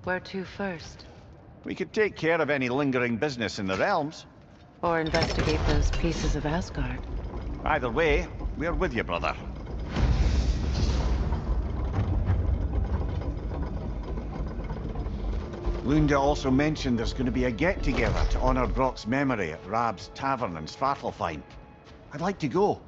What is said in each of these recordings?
Where to first? We could take care of any lingering business in the realms. Or investigate those pieces of Asgard? Either way, we're with you, brother. Lunda also mentioned there's going to be a get-together to honor Brock's memory at Rab's Tavern in Svartalfheim. I'd like to go.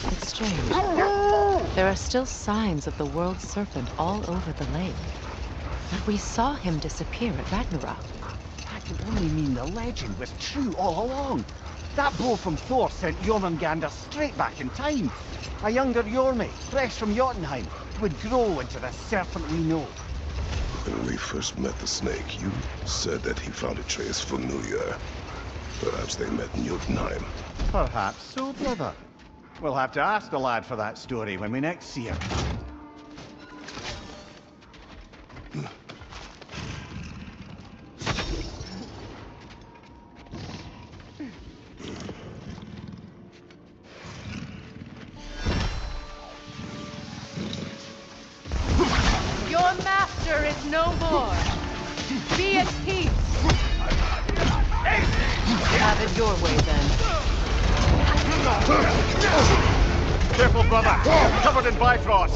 It's strange. There are still signs of the world serpent all over the lake. But we saw him disappear at Ragnarok. That could only mean the legend was true all along. That blow from Thor sent Jormungandr straight back in time. A younger Jormi, fresh from Jotunheim, would grow into the serpent we know. When we first met the snake, you said that he found a trace familiar. Perhaps they met in Jotunheim. Perhaps so, brother. We'll have to ask the lad for that story when we next see him. Your master is no more. Be at peace. Have it your way, then. Careful, brother. You're covered in Bifrost.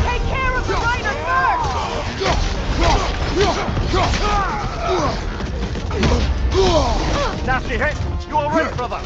Take care of the rider first! Nasty hit. You all right, brother?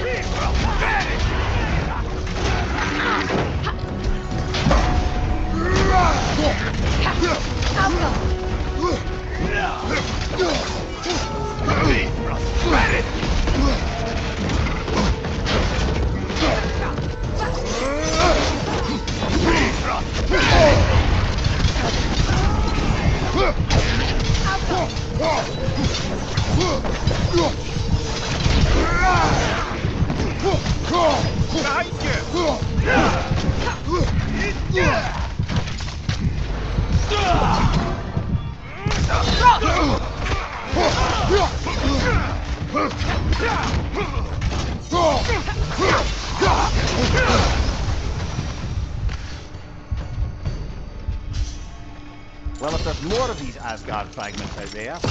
Well, if there's more of these Asgard fragments out there, the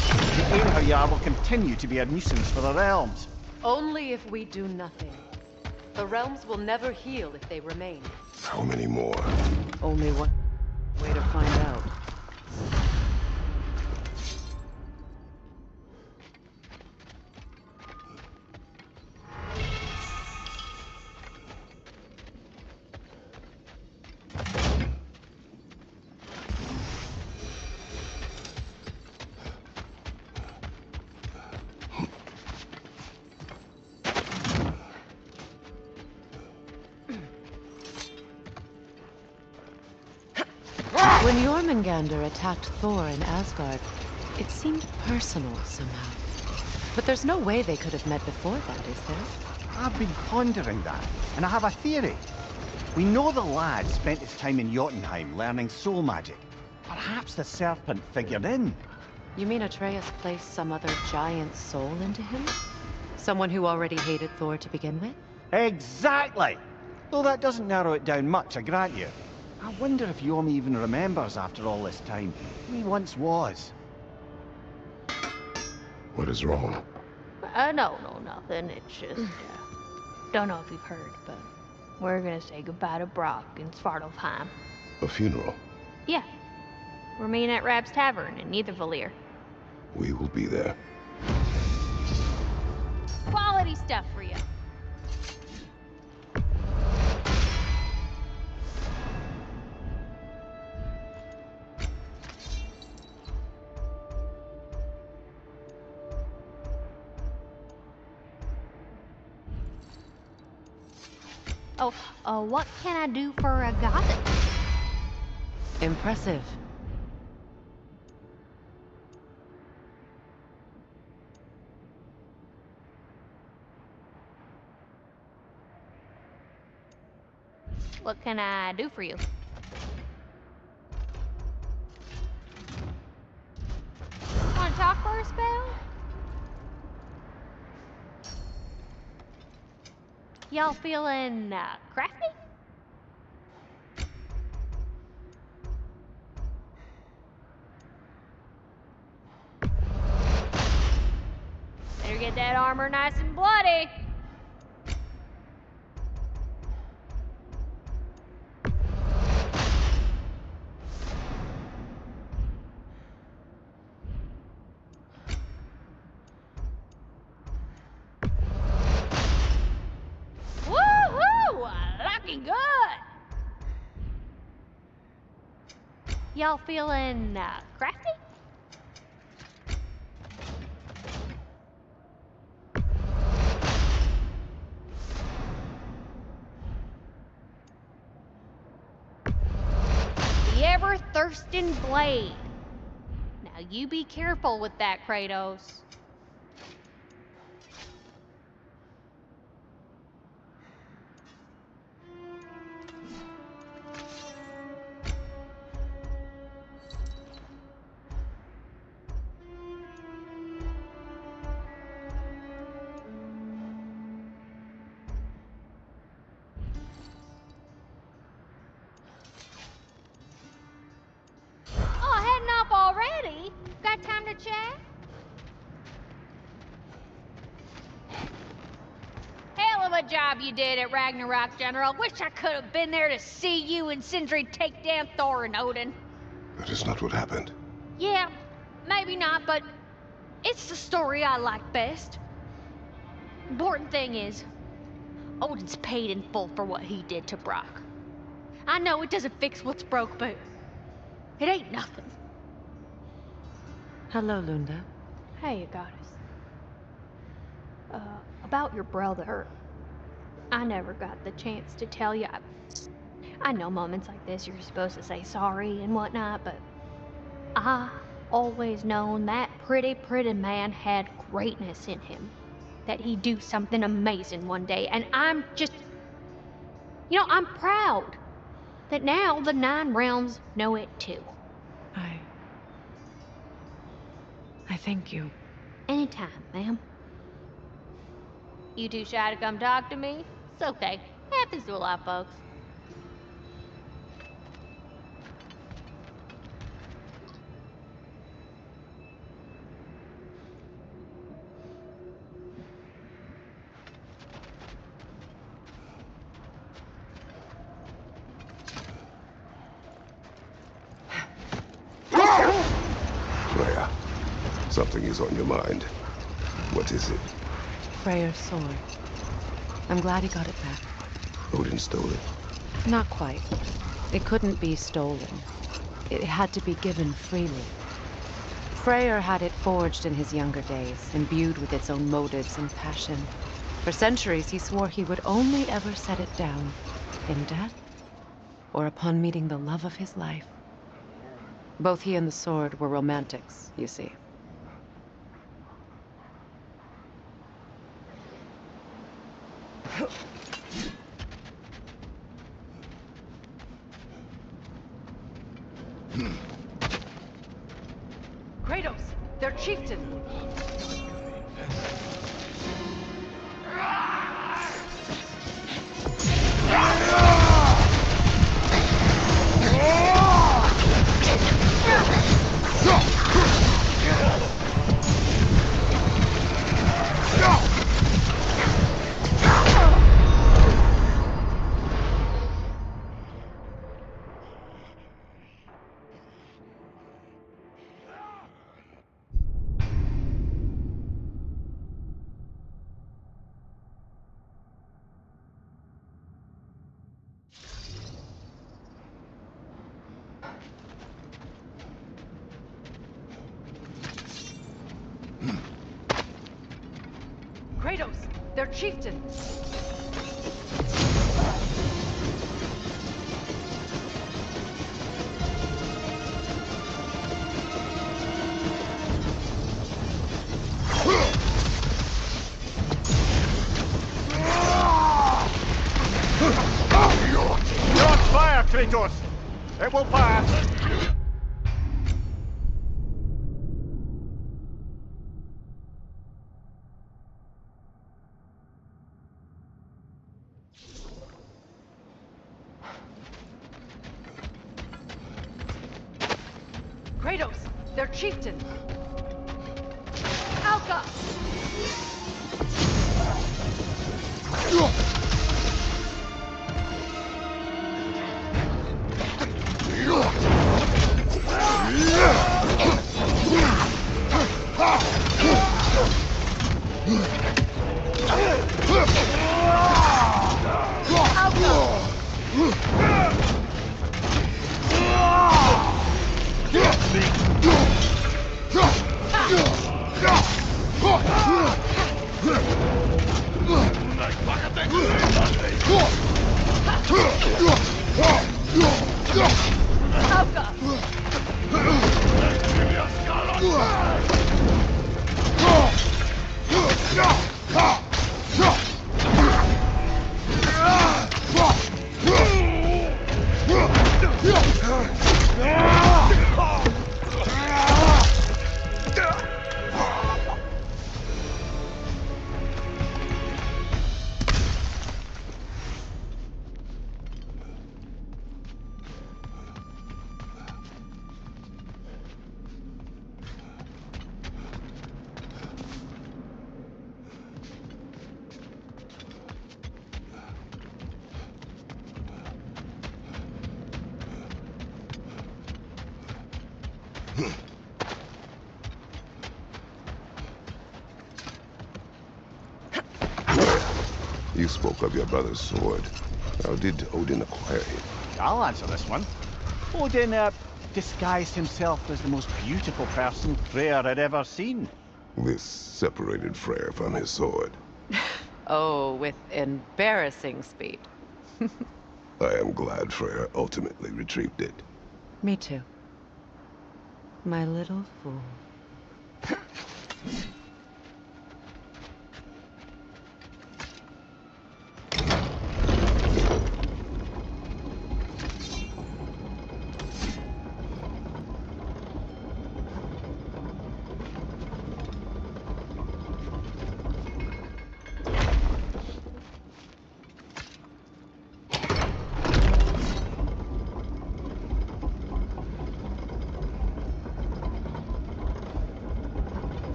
Einherjar will continue to be a nuisance for the realms. Only if we do nothing. The realms will never heal if they remain. How many more? Only one way to find out. When Jormungandr attacked Thor in Asgard, it seemed personal somehow. But there's no way they could have met before that, is there? I've been pondering that, and I have a theory. We know the lad spent his time in Jotunheim learning soul magic. Perhaps the serpent figured in. You mean Atreus placed some other giant soul into him? Someone who already hated Thor to begin with? Exactly! Though that doesn't narrow it down much, I grant you. I wonder if Yorm even remembers after all this time who he once was. What is wrong? No, nothing. It's just, don't know if you've heard, but we're gonna say goodbye to Brock in Svartalfheim. A funeral? Yeah. We're meeting at Rab's Tavern in Nidavellir. We will be there. Quality stuff for you. Oh, what can I do for a goddess? Impressive. What can I do for you? Want to talk for a spell? Y'all feeling crafty? Better get that armor nice and bloody. Woohoo! Looking good. Y'all feeling crafty? The ever-thirsting blade. Now you be careful with that, Kratos. Oh, heading off already? Got time to chat? Hell of a job you did at Ragnarok, General. Wish I could have been there to see you and Sindri take down Thor and Odin. That is not what happened. Yeah, maybe not, but it's the story I like best. Important thing is, Odin's paid in full for what he did to Brock. I know it doesn't fix what's broke, but it ain't nothing. Hello, Lunda. Hey, goddess. About your brother. I never got the chance to tell you. I know moments like this you're supposed to say sorry and whatnot, but I always known that pretty man had greatness in him. That he'd do something amazing one day, and I'm just... I'm proud that now the Nine Realms know it too. I thank you. Anytime, ma'am. You too shy to come talk to me? It's okay. Happens to a lot of folks. Freya, something is on your mind. What is it? Freyr's sword. I'm glad he got it back. Odin stole it. Not quite. It couldn't be stolen. It had to be given freely. Freyr had it forged in his younger days, imbued with its own motives and passion. For centuries, he swore he would only ever set it down in death or upon meeting the love of his life. Both he and the sword were romantics, you see. Kratos! their chieftain! Kratos, their chieftain! You're on fire, Kratos! It will pass! Kratos, their chieftain! Alka! You spoke of your brother's sword. How did Odin acquire it? I'll answer this one. Odin, disguised himself as the most beautiful person Freyr had ever seen. This separated Freyr from his sword. Oh, with embarrassing speed. I am glad Freyr ultimately retrieved it. Me too. My little fool.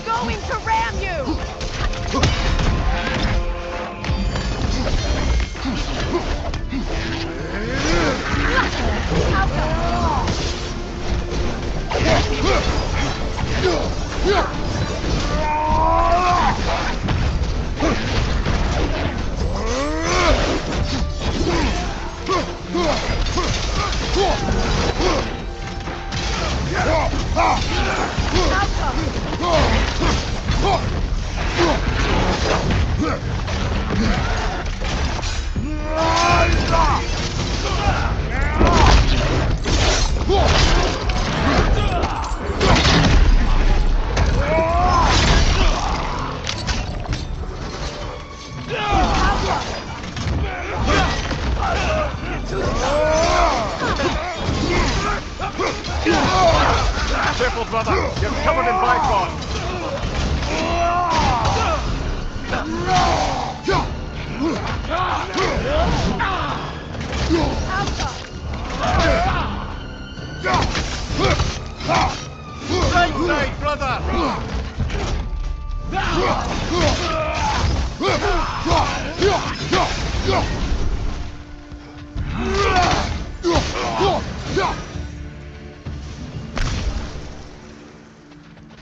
Going to ram you!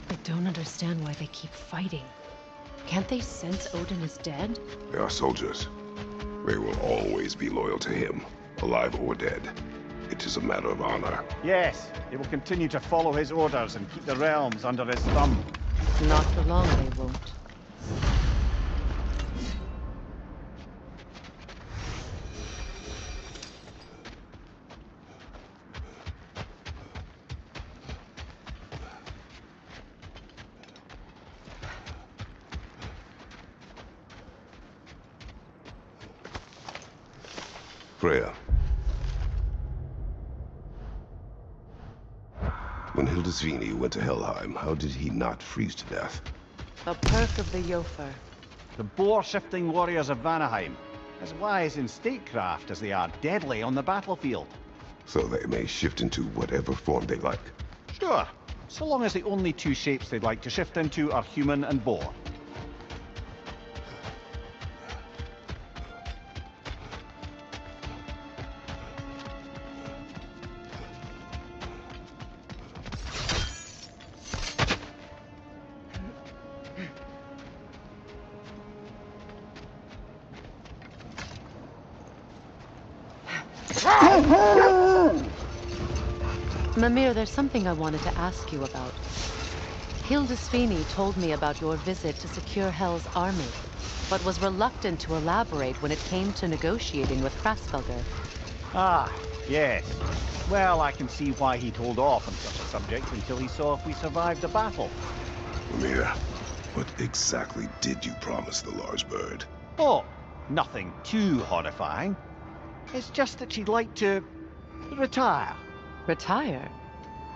I don't understand why they keep fighting. Can't they sense Odin is dead? They are soldiers. They will always be loyal to him, alive or dead. It is a matter of honor. Yes, they will continue to follow his orders and keep the realms under his thumb. Not for long, they won't. Freya. When Hildisvini went to Helheim, how did he not freeze to death? A perk of the Jofur. The boar-shifting warriors of Vanaheim, as wise in statecraft as they are deadly on the battlefield. So they may shift into whatever form they like. Sure, so long as the only two shapes they'd like to shift into are human and boar. Mimir, there's something I wanted to ask you about. Hildisvini told me about your visit to secure Hel's army, but was reluctant to elaborate when it came to negotiating with Hraesvelgr. Ah, yes. Well, I can see why he'd hold off on such a subject until he saw if we survived the battle. Mimir, what exactly did you promise the large bird? Oh, nothing too horrifying. It's just that she'd like to retire. Retire?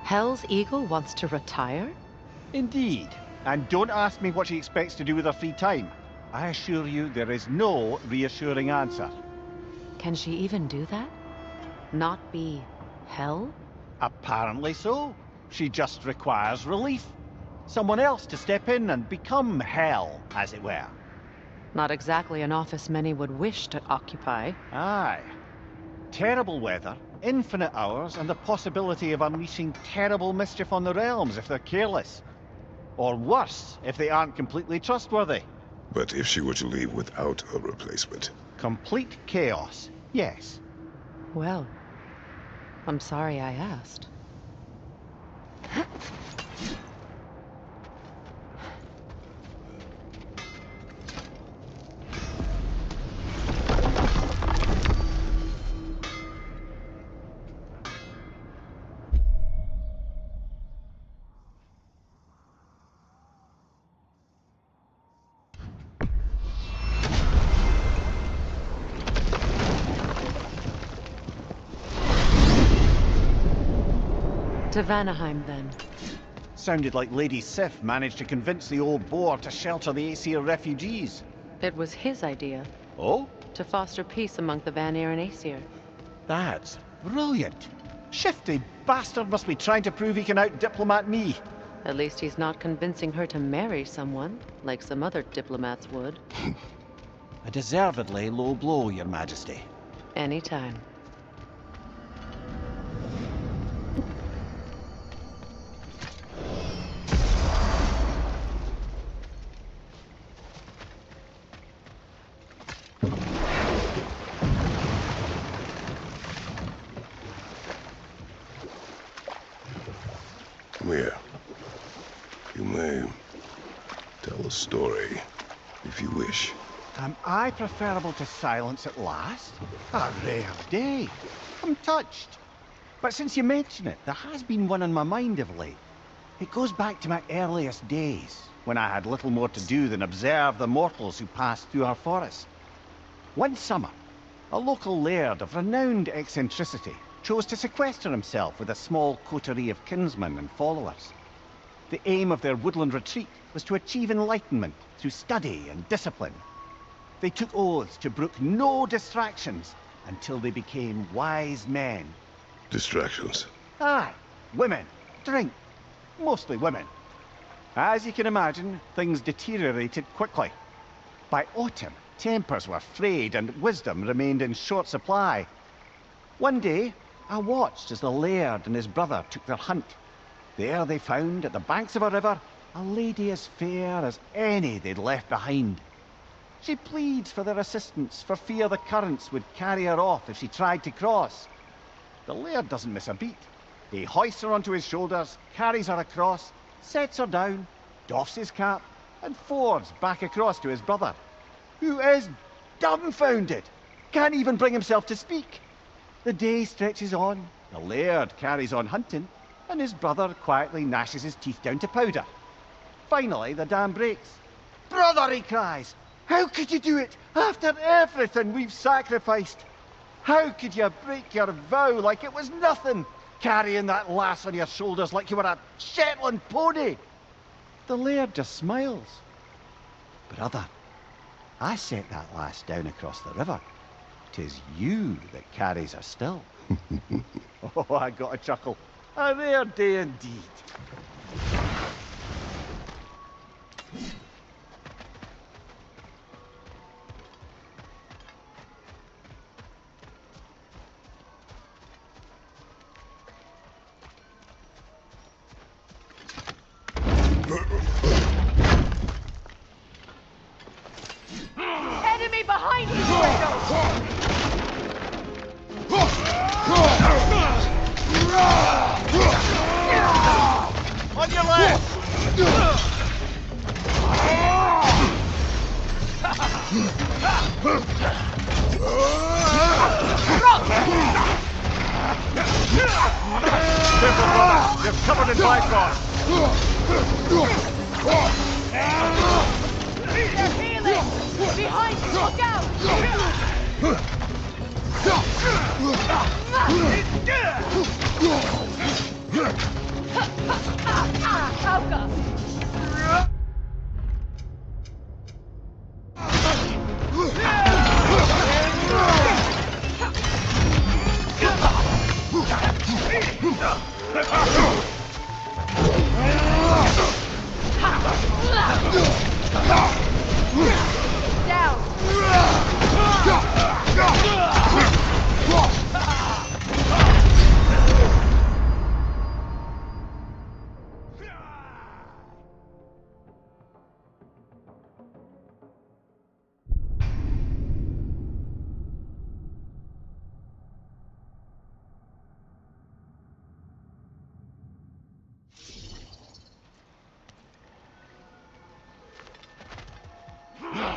Hel's eagle wants to retire? Indeed. And don't ask me what she expects to do with her free time. I assure you there is no reassuring answer. Can she even do that? Not be Hel? Apparently so. She just requires relief. Someone else to step in and become Hel, as it were. Not exactly an office many would wish to occupy. Aye. Terrible weather, infinite hours, and the possibility of unleashing terrible mischief on the realms if they're careless. Or worse, if they aren't completely trustworthy. But if she were to leave without a replacement? Complete chaos, yes. Well, I'm sorry I asked. To Vanaheim, then. Sounded like Lady Sif managed to convince the old boar to shelter the Aesir refugees. It was his idea, Oh? to foster peace among the Vanir and Aesir. That's brilliant. Shifty bastard must be trying to prove he can out-diplomat me. At least he's not convincing her to marry someone, like some other diplomats would. A deservedly low blow, Your Majesty. Anytime. Come here. You may tell a story, if you wish. Am I preferable to silence at last? A rare day. I'm touched. But since you mention it, there has been one on my mind of late. It goes back to my earliest days, when I had little more to do than observe the mortals who passed through our forest. One summer, a local laird of renowned eccentricity chose to sequester himself with a small coterie of kinsmen and followers. The aim of their woodland retreat was to achieve enlightenment through study and discipline. They took oaths to brook no distractions until they became wise men. Distractions. Aye, women, drink, mostly women. As you can imagine, things deteriorated quickly. By autumn, tempers were frayed and wisdom remained in short supply. One day, I watched as the laird and his brother took their hunt. There they found, at the banks of a river, a lady as fair as any they'd left behind. She pleads for their assistance, for fear the currents would carry her off if she tried to cross. The laird doesn't miss a beat. He hoists her onto his shoulders, carries her across, sets her down, doffs his cap, and fords back across to his brother, who is dumbfounded, can't even bring himself to speak. The day stretches on, the laird carries on hunting, and his brother quietly gnashes his teeth down to powder. Finally, the dam breaks. "Brother," he cries, "how could you do it after everything we've sacrificed? How could you break your vow like it was nothing, carrying that lass on your shoulders like you were a Shetland pony?" The laird just smiles. "Brother, I set that lass down across the river. 'Tis you that carries her still." Oh, I got a chuckle. A rare day indeed. Enemy behind you, Kratos! On your left! Careful, brother! You're covered in bifrost! They're healing! Behind you, look out! Alka!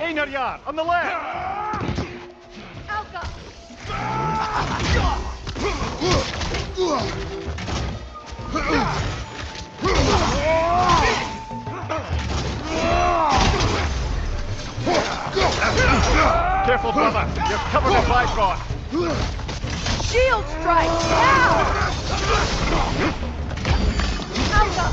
Einar, on the left! Alka! Careful, brother! You're covered in bifrost! Shield strike! Now! Alka!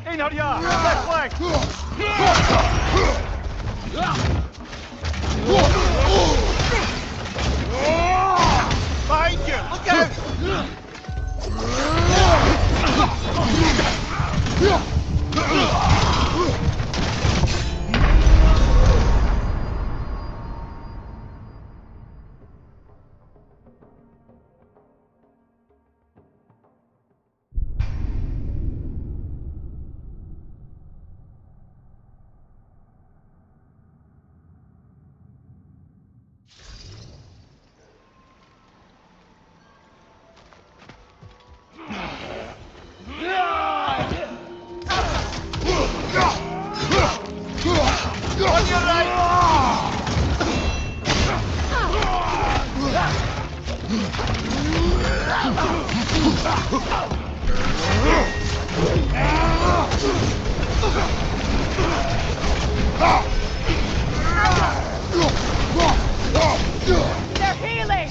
Einar, left flank! Behind you! Look out! They're healing!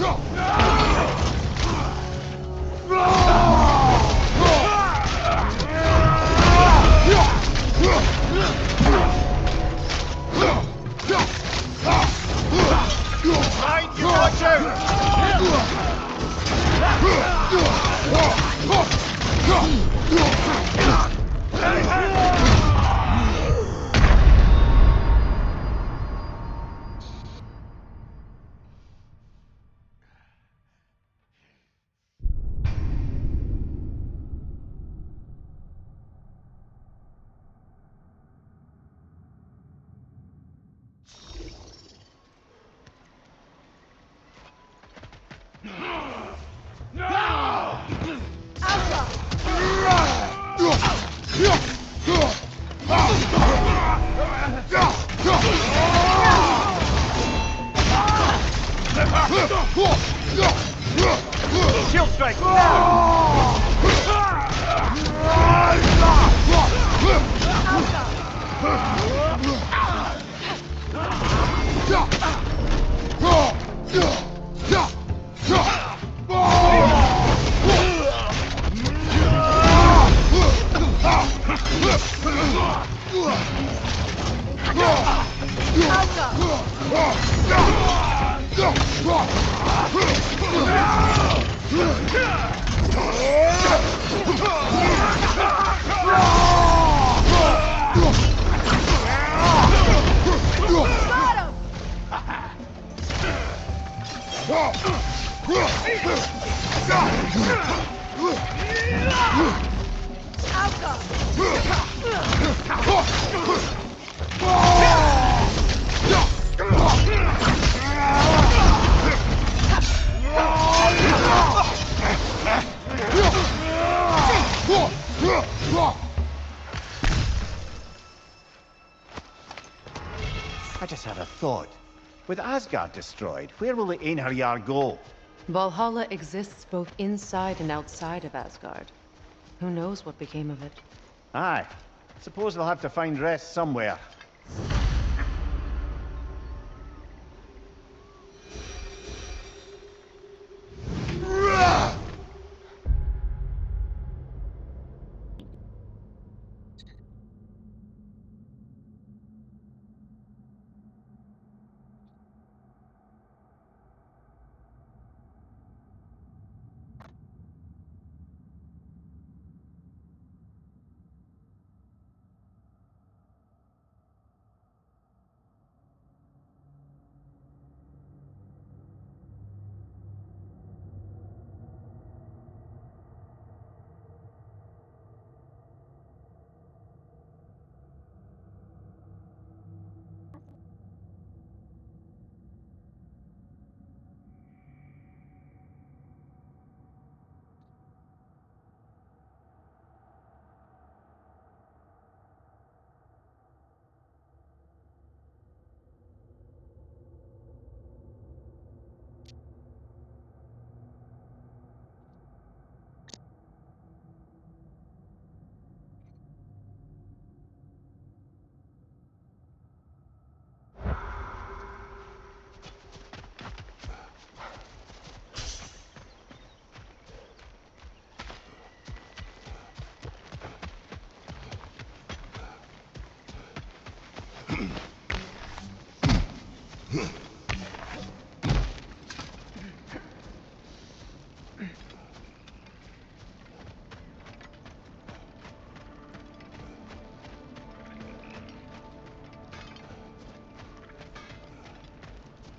Mind you, watch Shield strike! I just had a thought. With Asgard destroyed, where will the Einherjar go? Valhalla exists both inside and outside of Asgard. Who knows what became of it? Aye. Suppose they'll have to find rest somewhere.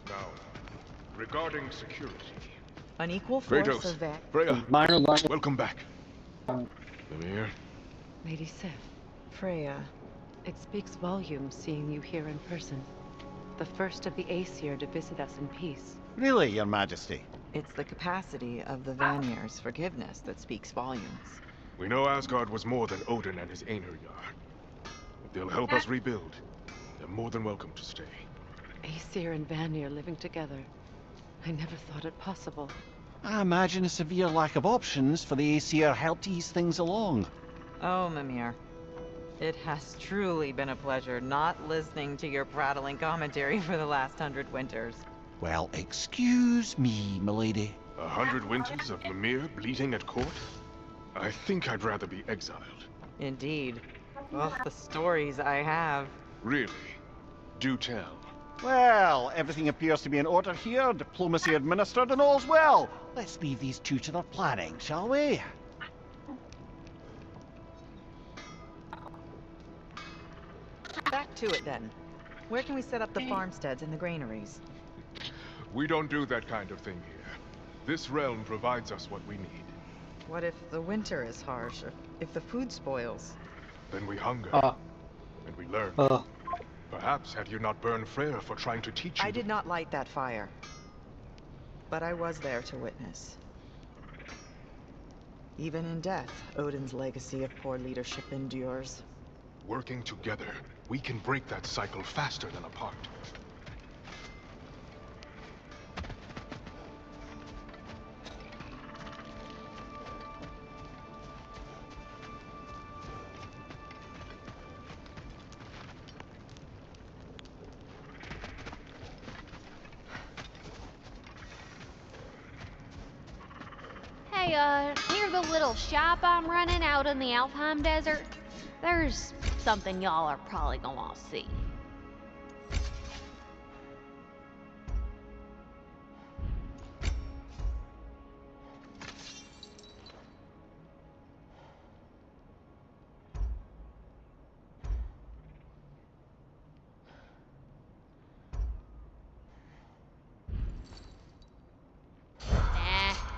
Now, regarding security. Unequal force Kratos, of that. Freya, Minor line. welcome back. Mimir, Lady Sif, Freya. it speaks volumes seeing you here in person. The first of the Aesir to visit us in peace. Really, Your Majesty? It's the capacity of the Vanir's forgiveness that speaks volumes. we know Asgard was more than Odin and his Einherjar. If they'll help us rebuild, they're more than welcome to stay. Aesir and Vanir living together. I never thought it possible. I imagine a severe lack of options for the Aesir helped ease things along. Oh, Mimir. It has truly been a pleasure not listening to your prattling commentary for the last 100 winters. Well, excuse me, milady. 100 winters of Mimir bleeding at court? I think I'd rather be exiled. Indeed. Oh, the stories I have. Really? Do tell. Well, everything appears to be in order here, diplomacy administered, and all's well. Let's leave these two to their planning, shall we? Back to it then. Where can we set up the farmsteads and the granaries? We don't do that kind of thing here. This realm provides us what we need. What if the winter is harsh, or if the food spoils? Then we hunger, and we learn. Perhaps had you not burned Freyr for trying to teach you... I did not light that fire. But I was there to witness. Even in death, Odin's legacy of poor leadership endures. Working together, we can break that cycle faster than apart. Hey, near the little shop I'm running out in the Alfheim Desert, there's something y'all are probably gonna want to see.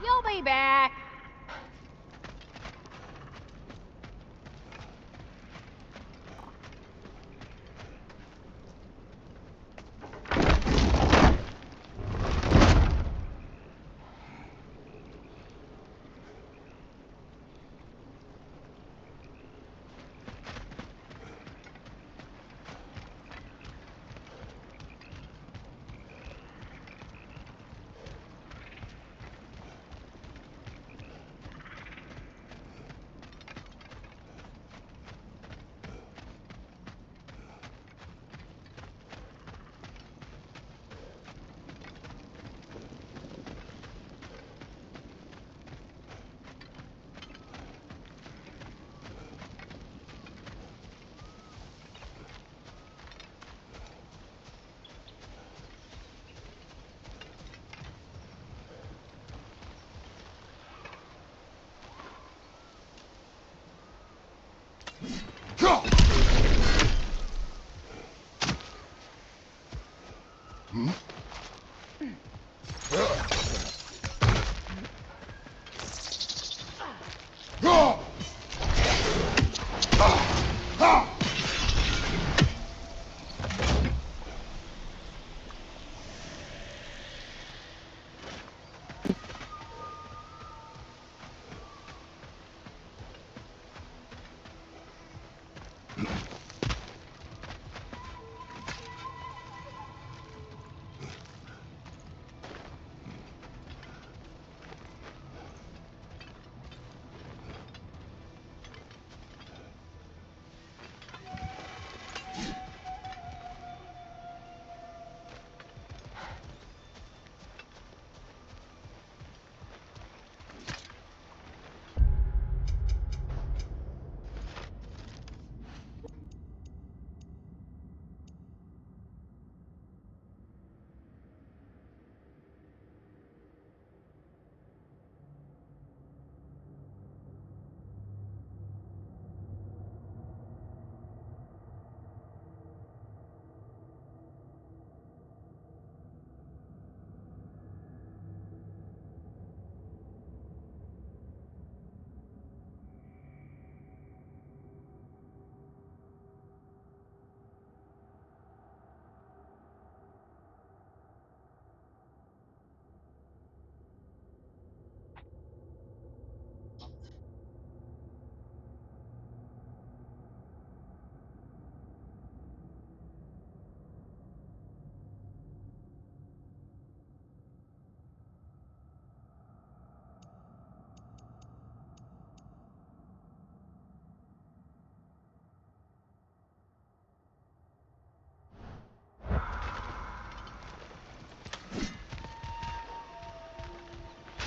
You'll be back.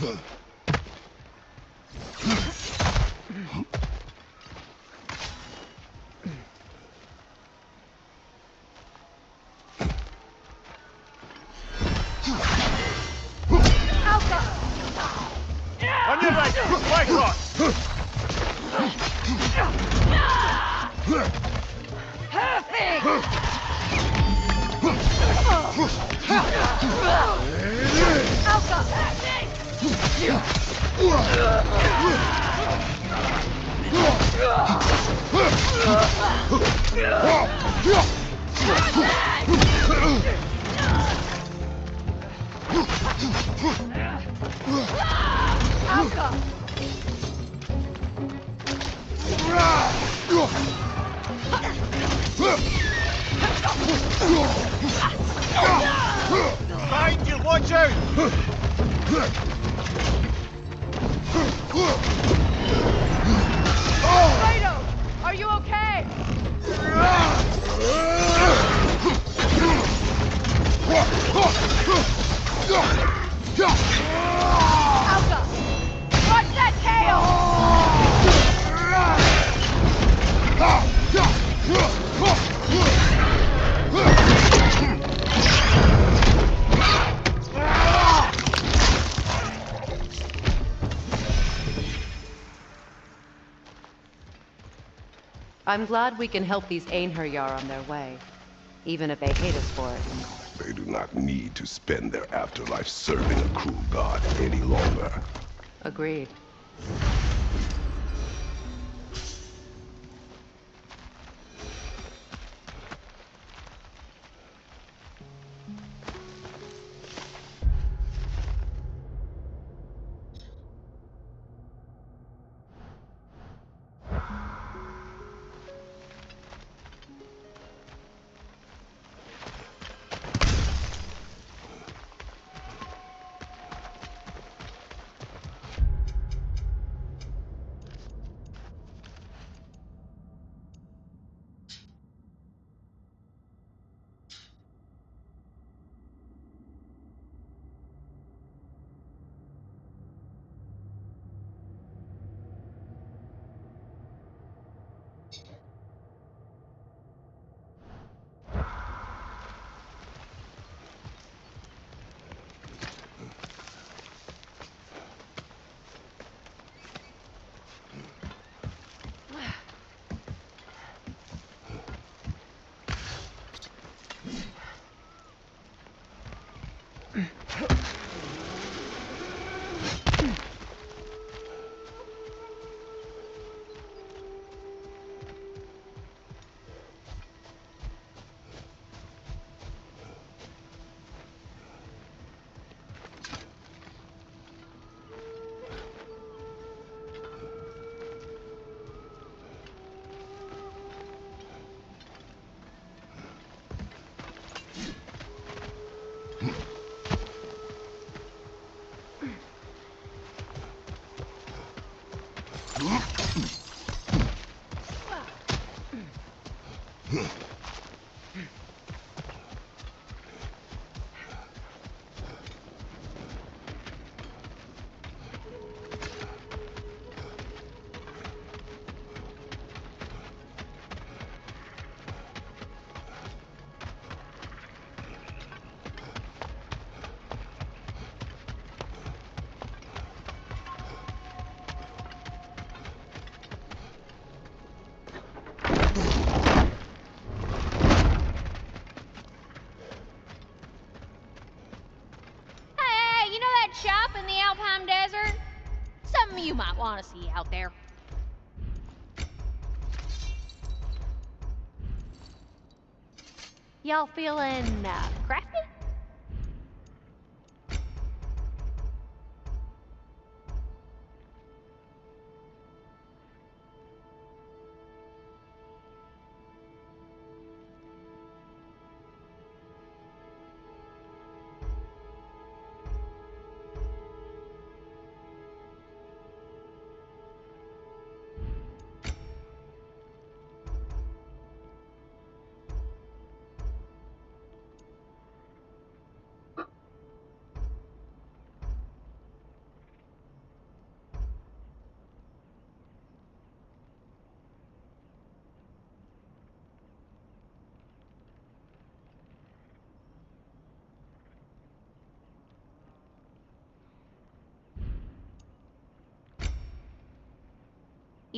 On your right, right cross. Behind you, watch out! Fredo! Are you okay? Alka! Watch that tail! I'm glad we can help these Einherjar on their way, even if they hate us for it. They do not need to spend their afterlife serving a cruel god any longer. Agreed. Shop in the Alpine Desert? Something you might want to see out there. Y'all feeling crafty?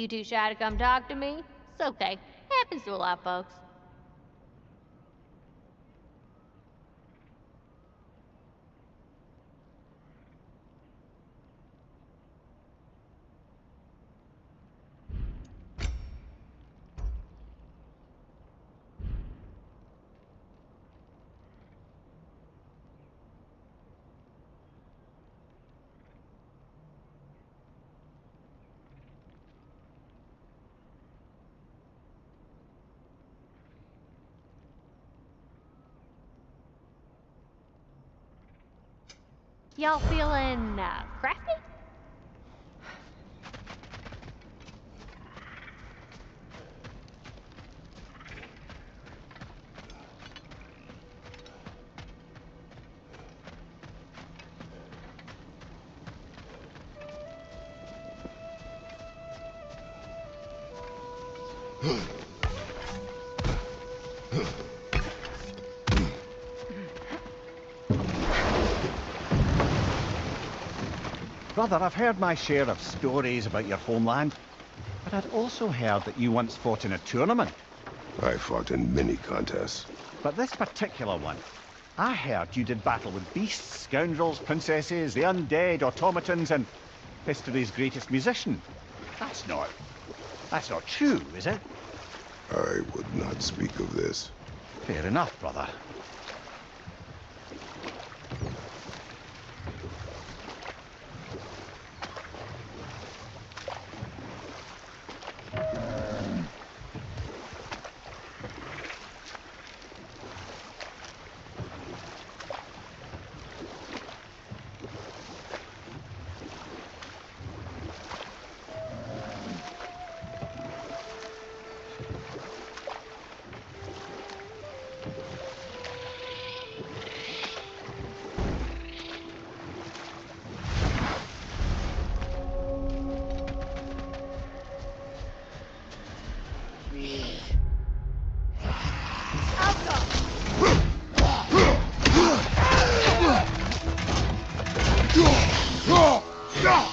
You too shy to come talk to me? It's okay. Happens to a lot of folks. Y'all feeling crafty? Brother, I've heard my share of stories about your homeland, but I'd also heard that you once fought in a tournament. I fought in many contests. But this particular one, I heard you did battle with beasts, scoundrels, princesses, the undead, automatons, and history's greatest musician. That's not true, is it? I would not speak of this. Fair enough, brother.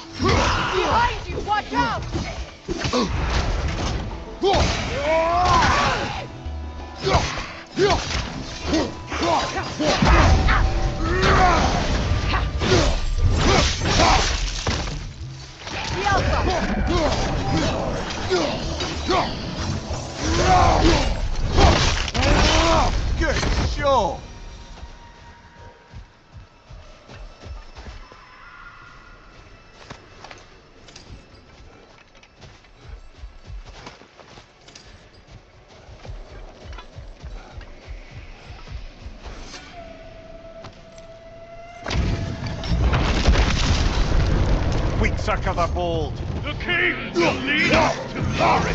Behind you! Watch out! Good show! Weak circle the bold. The king will lead us to glory!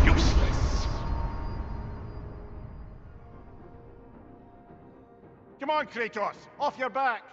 Useless! Come on, Kratos! Off your back!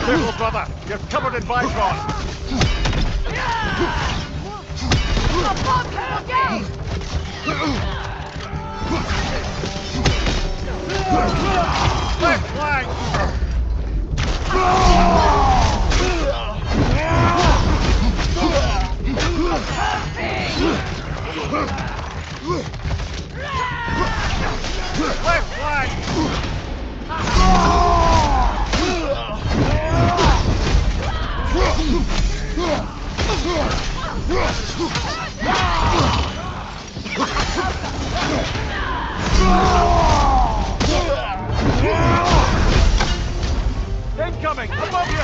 Careful, brother! You're covered in Vicron! Left flank! Left flank! Incoming! Above you!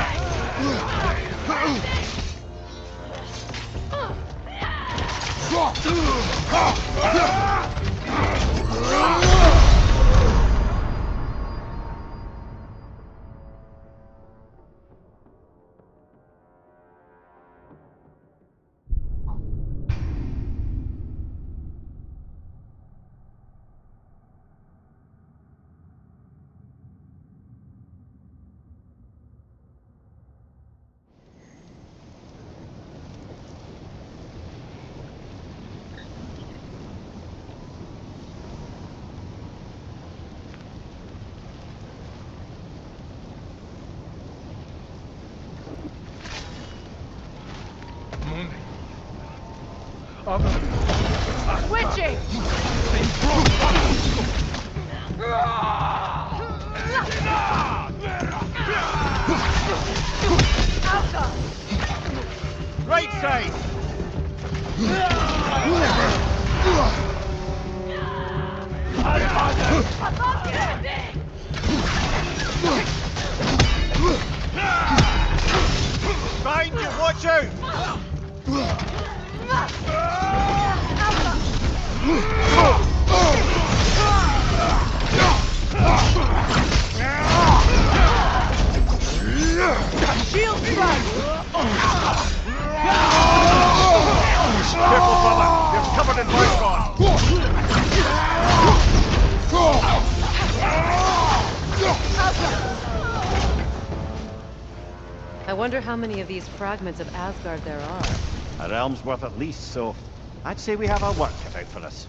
Switching! Right side! Behind you, watch out! Shield strike! Careful, brother! You're covered in Vicron! I wonder how many of these fragments of Asgard there are. A realm's worth at least, so I'd say we have our work cut out for us.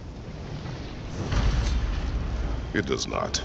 It does not.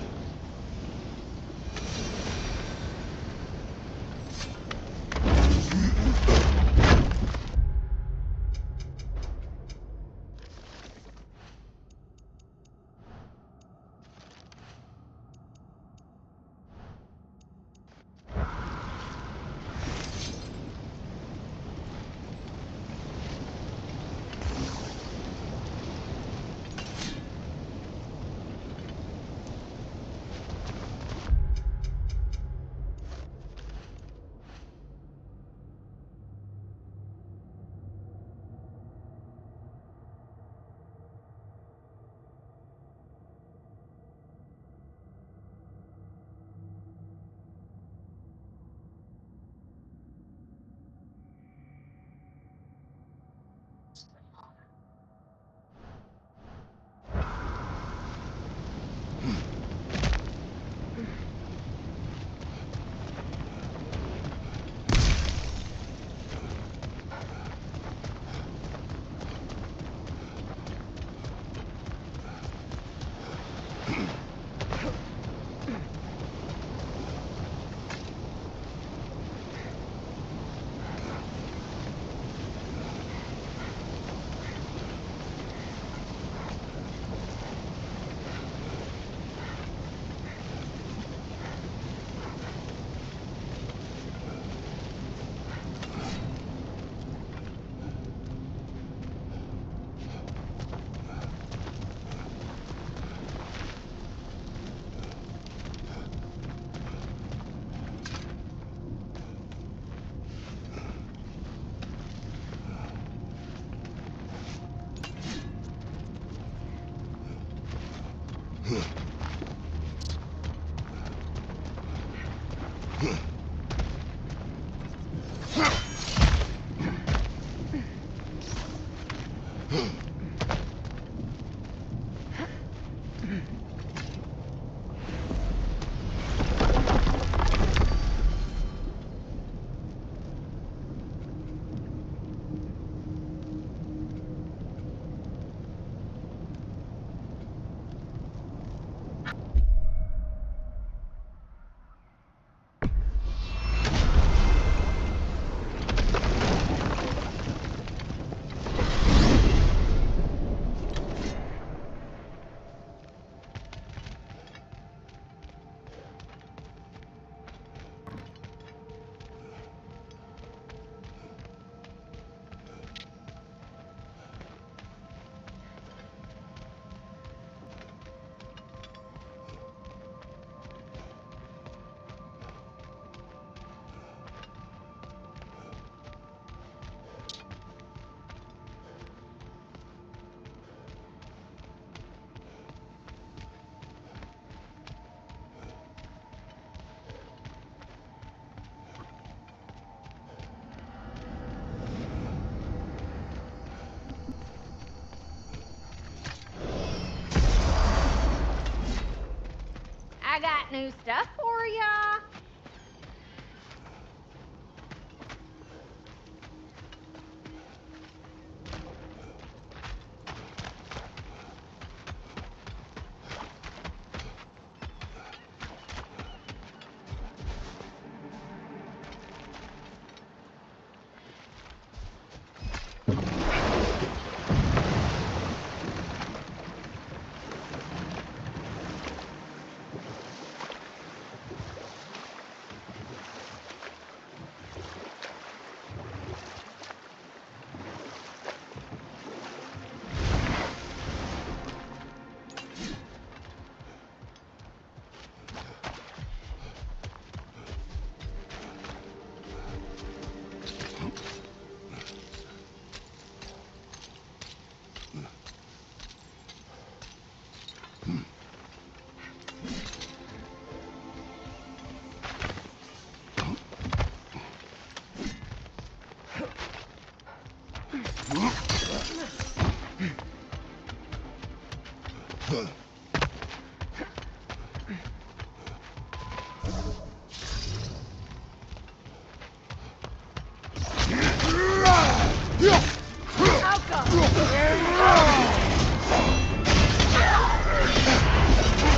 I got new stuff for ya.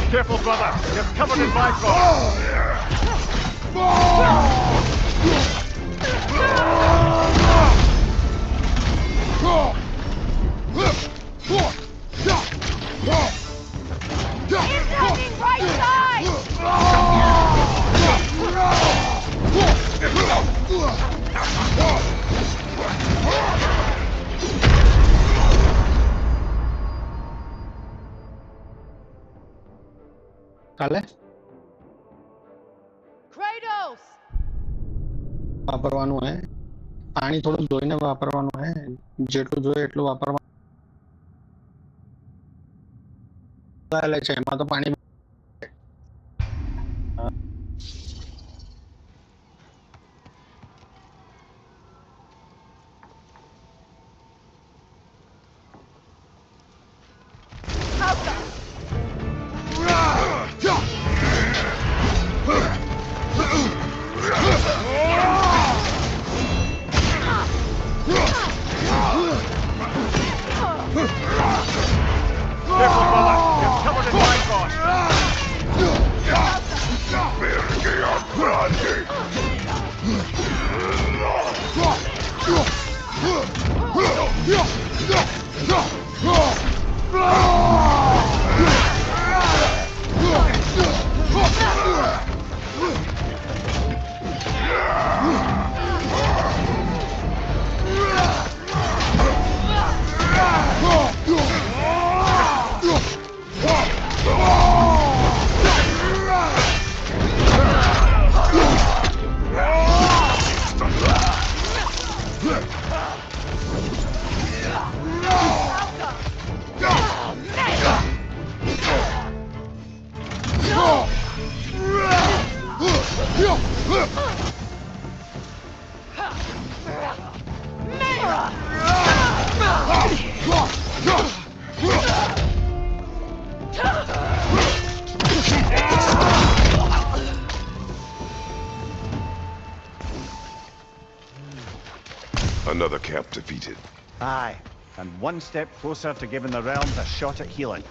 Careful, brother. You're covered in Bifrost. Incoming right side! કાલે Kratos! વાપરવાનું હે પાણી થોડું જોઈને વાપરવાનું હે જેટલું જોઈએ એટલું વાપરવાનું છે એમાં તો પાણી Careful, brother. You're covered in Bifrost. Another camp defeated. Aye, and one step closer to giving the realms a shot at healing.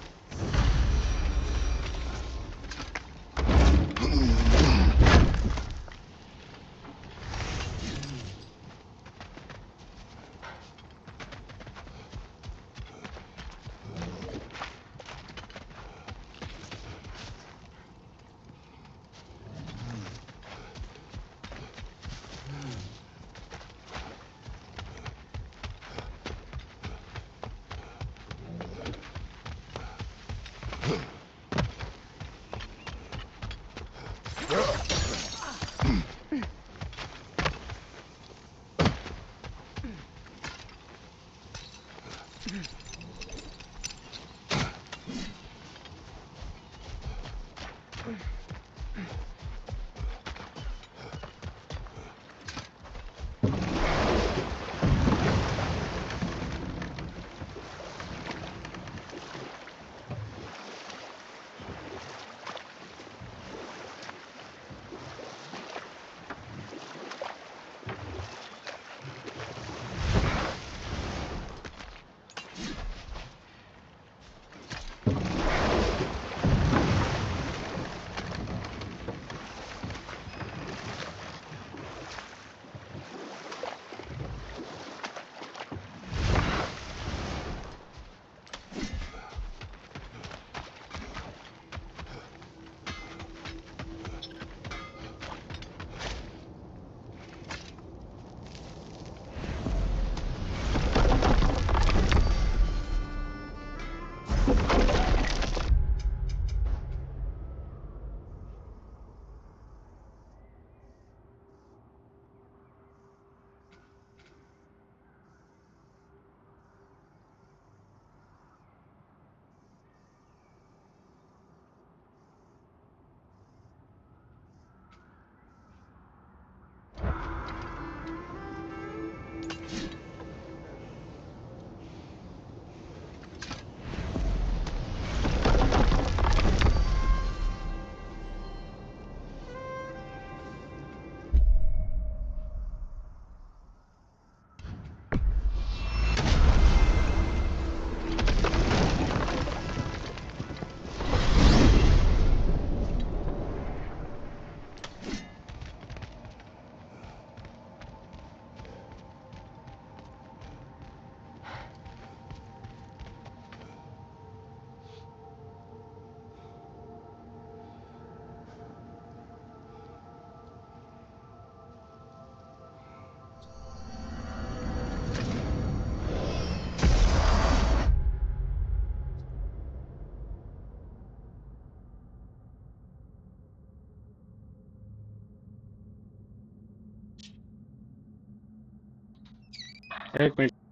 एक minute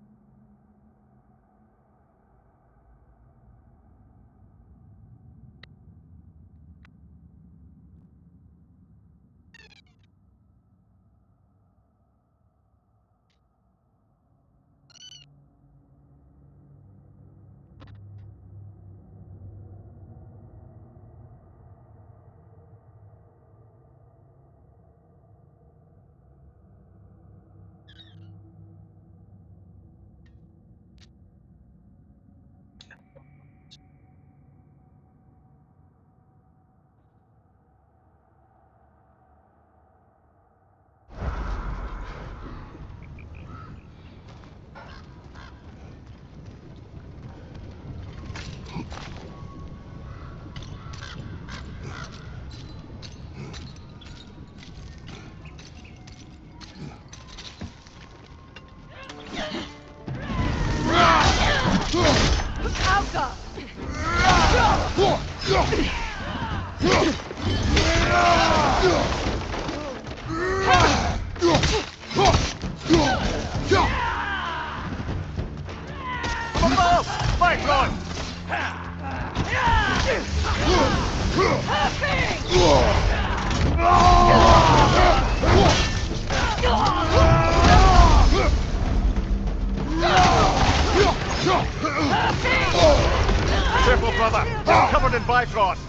Careful, brother! You're covered in Bifrost!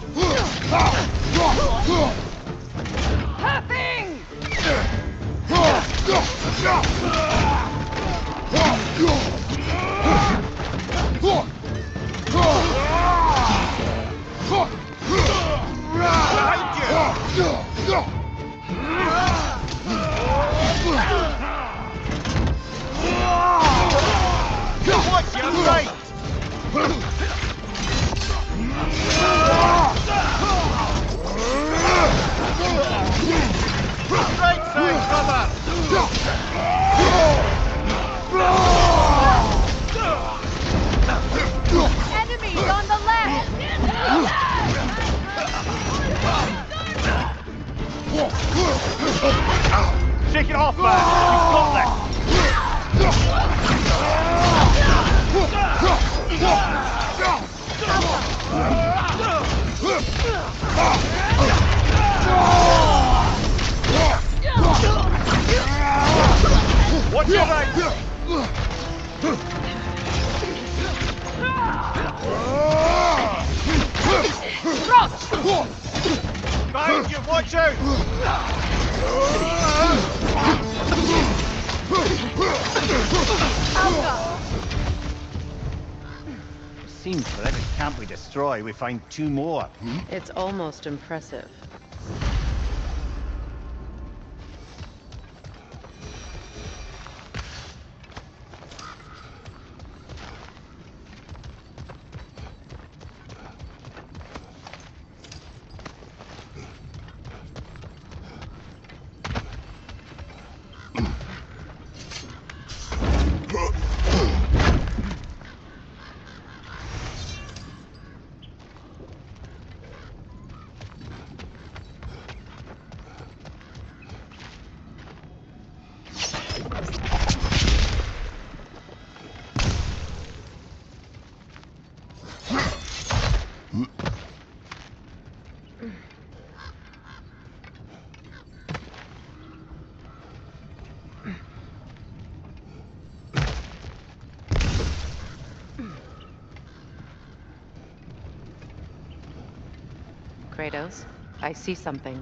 Hopping! Watch your right! Right side cover! Enemies on the left! Shake it off, man! You've got this! Watch your right! Behind you, watch out! Seems for every camp we destroy, we find 2 more. It's almost impressive. Kratos, I see something.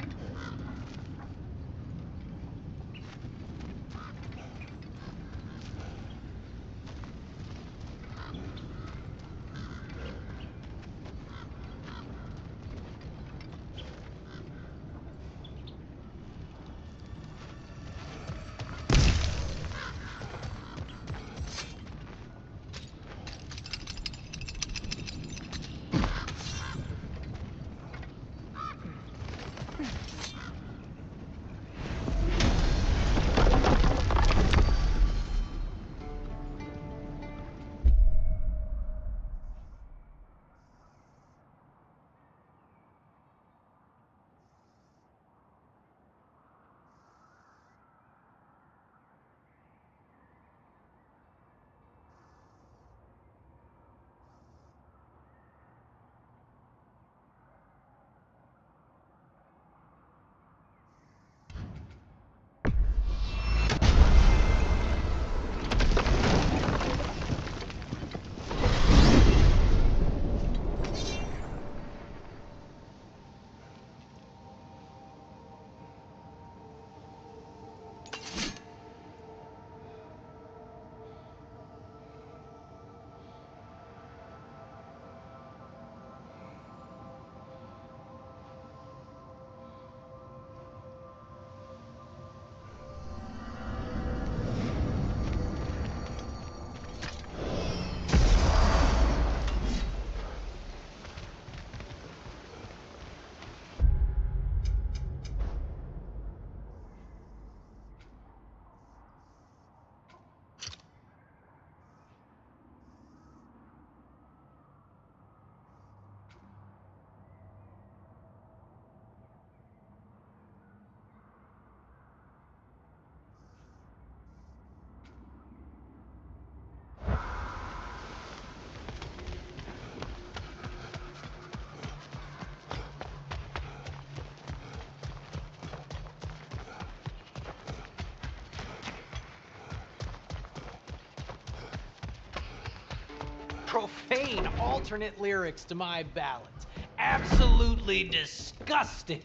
Profane alternate lyrics to my ballads. Absolutely disgusting.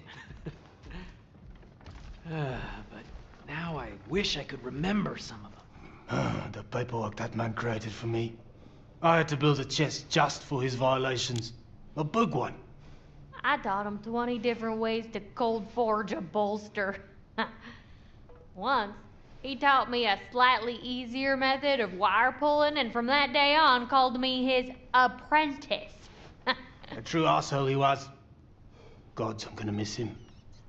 But now I wish I could remember some of them. The paperwork that man created for me. I had to build a chest just for his violations. A big one. I taught him 20 different ways to cold forge a bolster. Once, He taught me a slightly easier method of wire pulling, and from that day on called me his apprentice. A true asshole he was. Gods, I'm gonna miss him.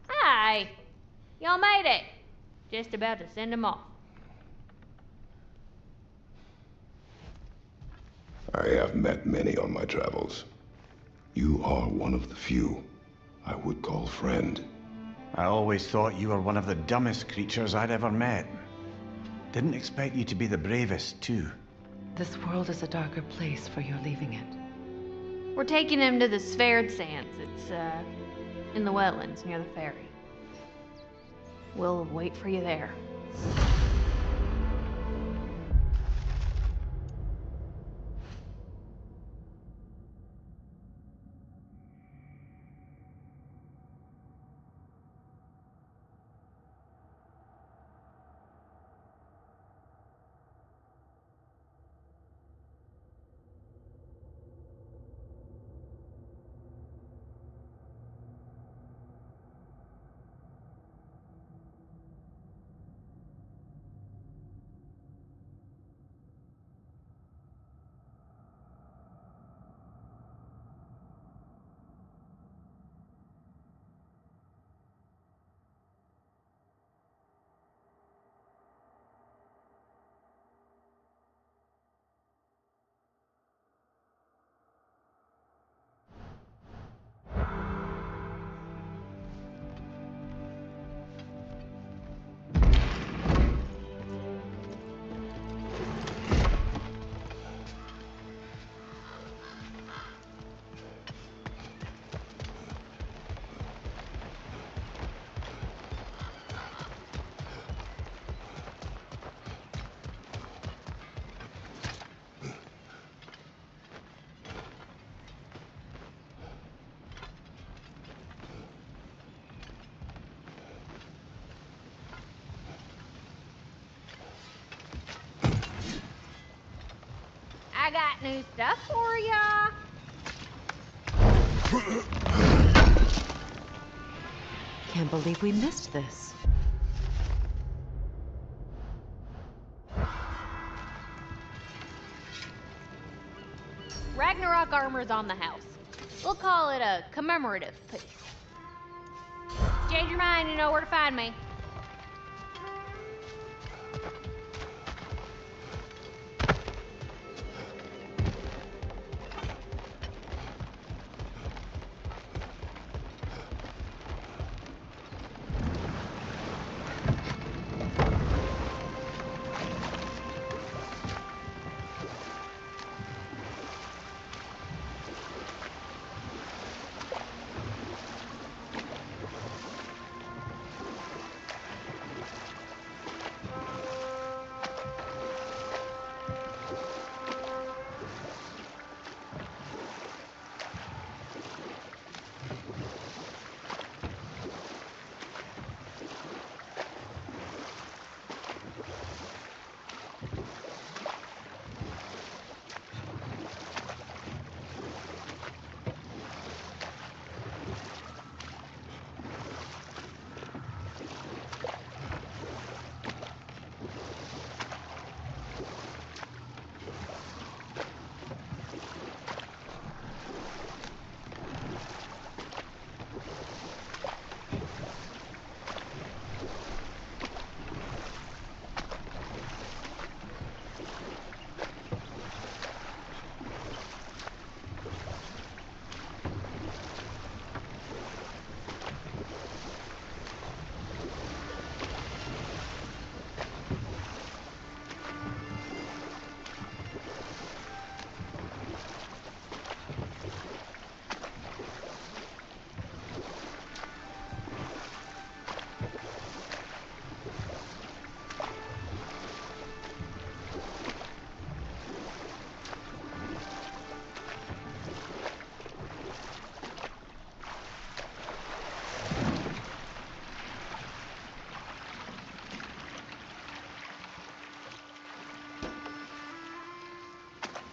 Hi, y'all made it. Just about to send him off. I have met many on my travels. You are one of the few I would call friend. I always thought you were one of the dumbest creatures I'd ever met. Didn't expect you to be the bravest, too. This world is a darker place for your leaving it. We're taking him to the Sverd Sands. It's, in the wetlands near the ferry. We'll wait for you there. I got new stuff for ya. Can't believe we missed this. Ragnarok armor's on the house. We'll call it a commemorative piece. Change your mind, you know where to find me.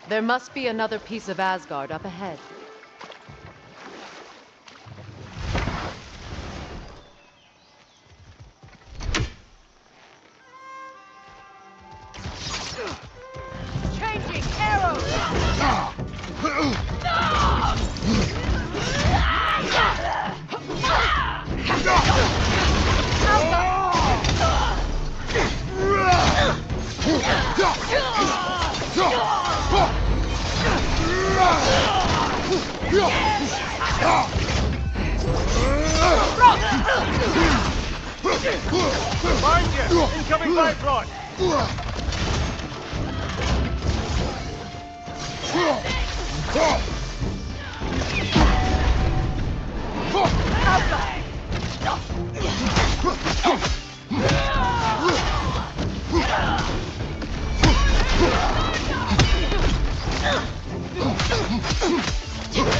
There must be another piece of Asgard up ahead. Changing arrows! Mind you! Incoming Bifrost!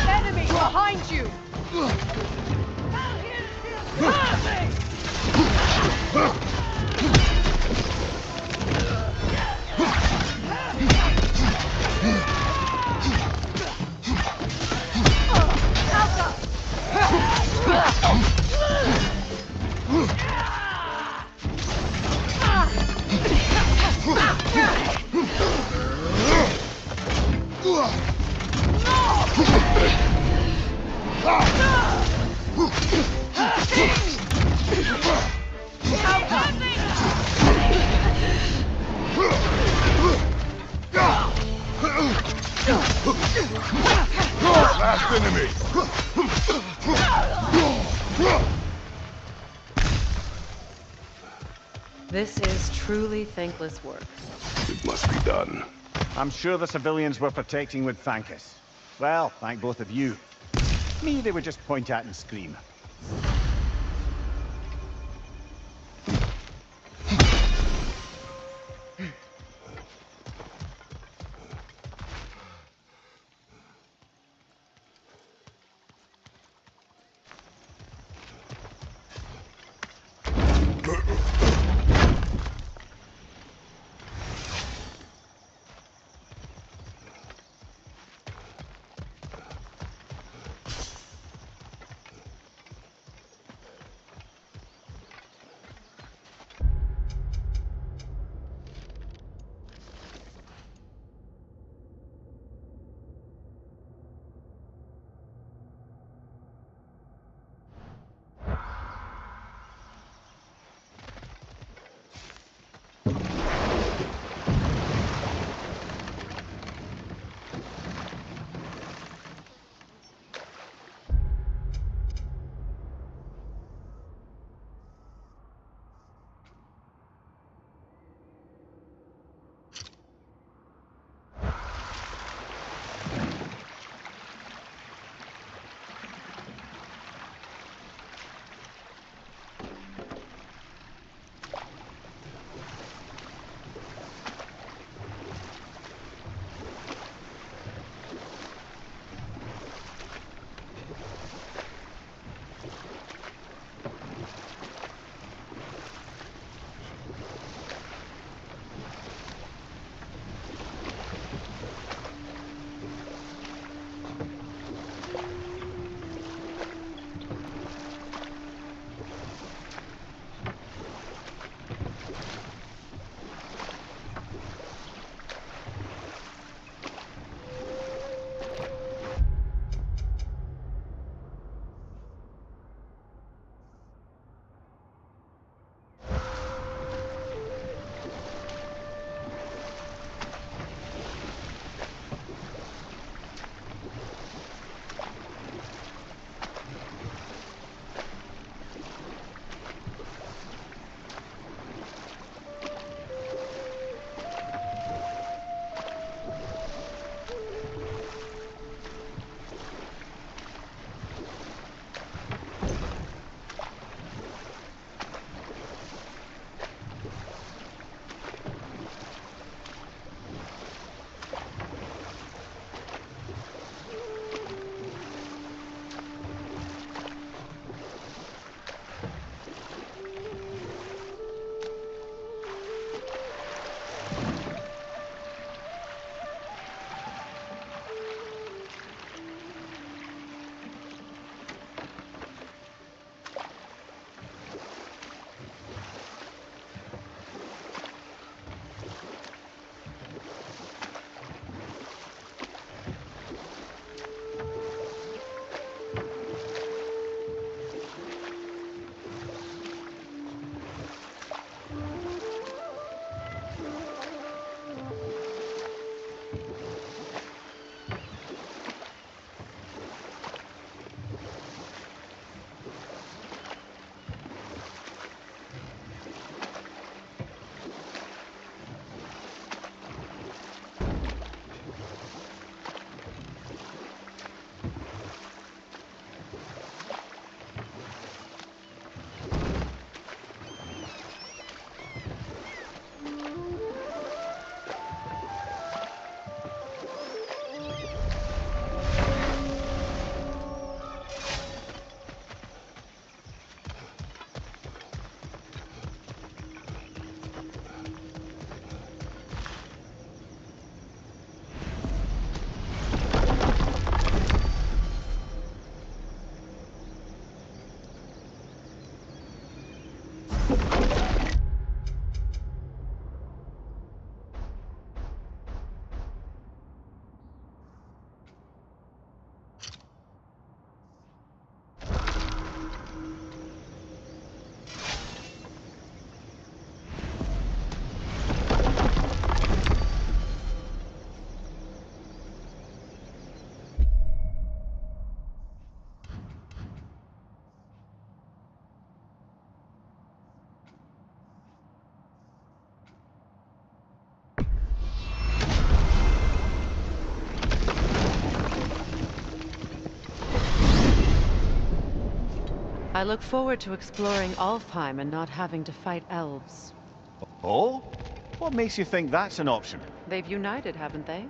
Enemy behind you! Last enemy! This is truly thankless work. It must be done. I'm sure the civilians we're protecting would thank us. Well, thank both of you. Me, they would just point at and scream. I look forward to exploring Alfheim and not having to fight elves. Oh? What makes you think that's an option? They've united, haven't they?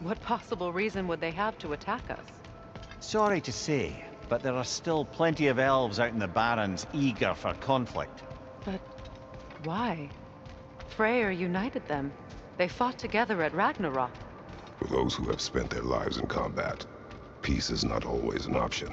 What possible reason would they have to attack us? Sorry to say, but there are still plenty of elves out in the Barrens eager for conflict. But why? Freyr united them. They fought together at Ragnarok. For those who have spent their lives in combat, peace is not always an option.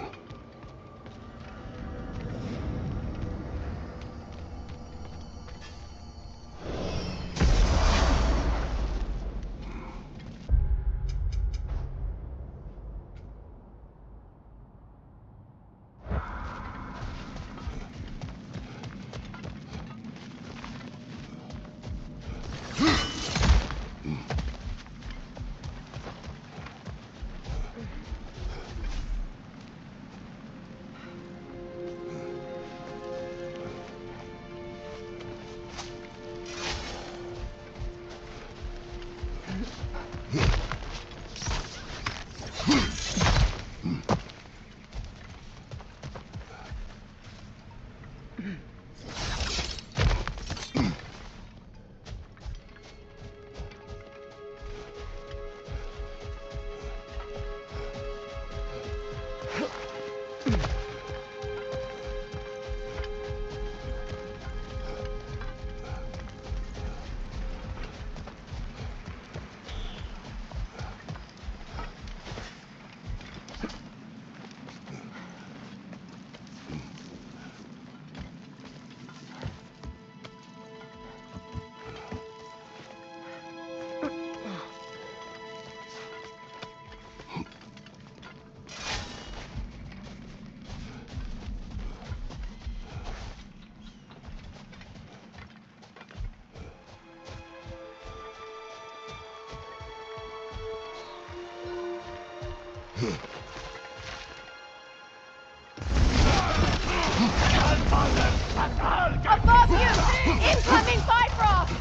Above you! Incoming Bifrost!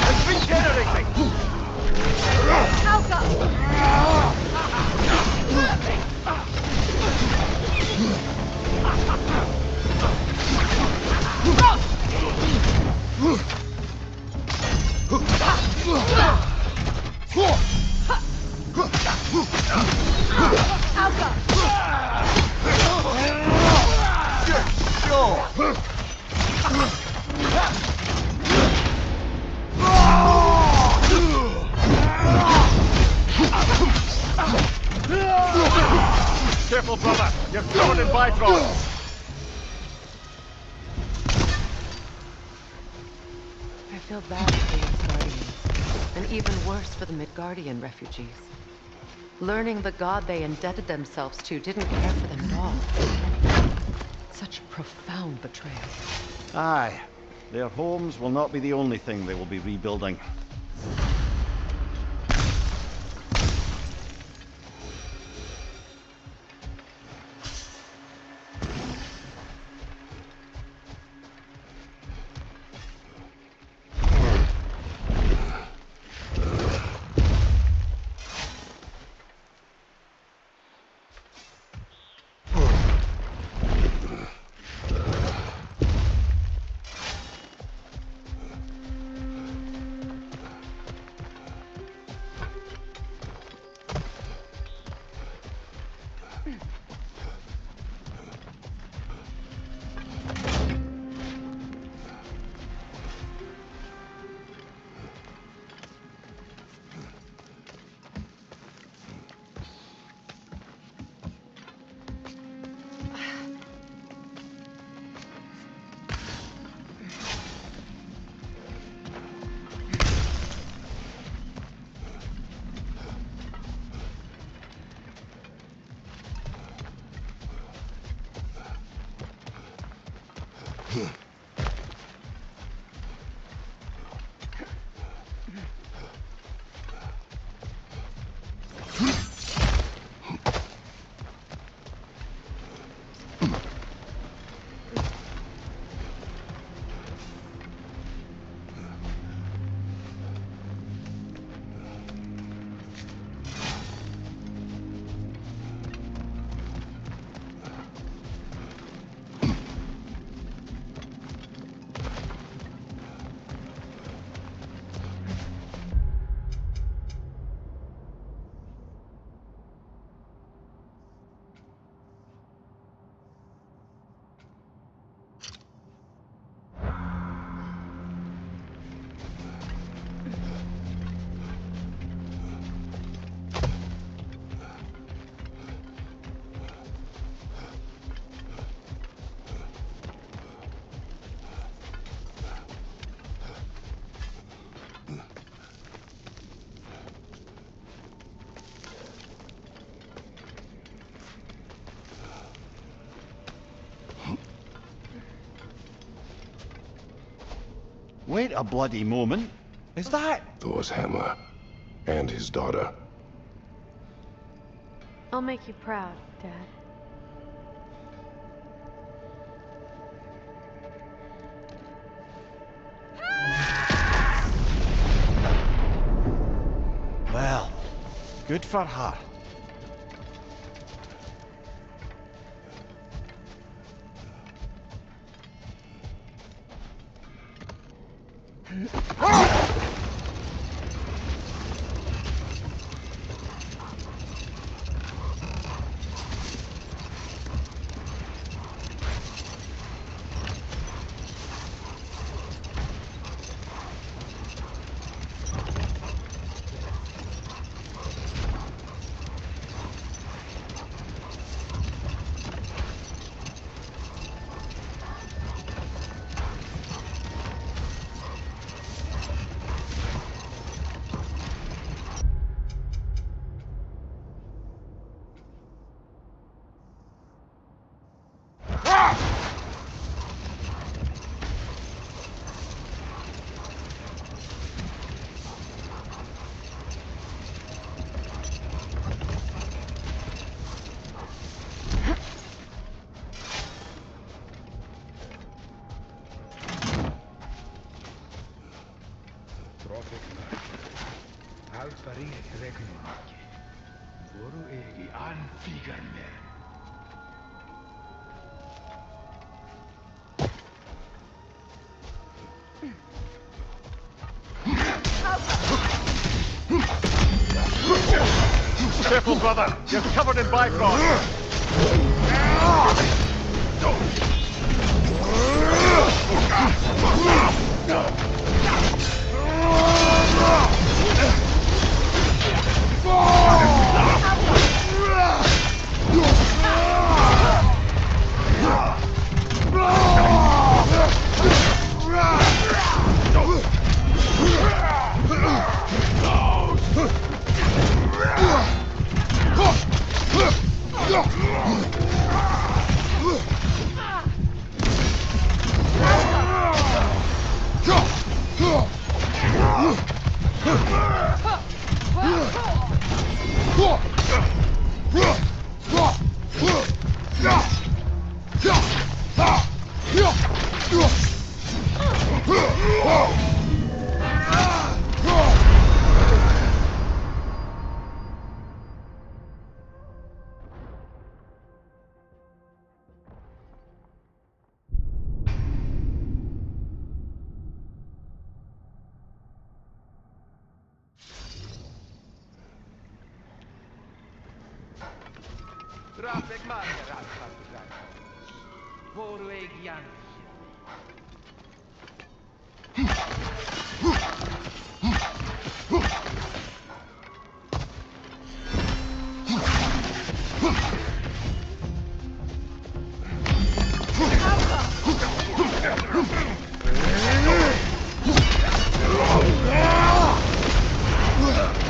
It's regenerating! Careful, brother! You're covered in Bifrost! I feel bad for the Asgardians, and even worse for the Midgardian refugees. Learning the god they indebted themselves to didn't care for them at all. Such a profound betrayal. Aye. Their homes will not be the only thing they will be rebuilding. Wait a bloody moment. Is that... Thor's hammer. And his daughter. I'll make you proud, Dad. Well, good for her. Careful, brother. You're covered in bifrost.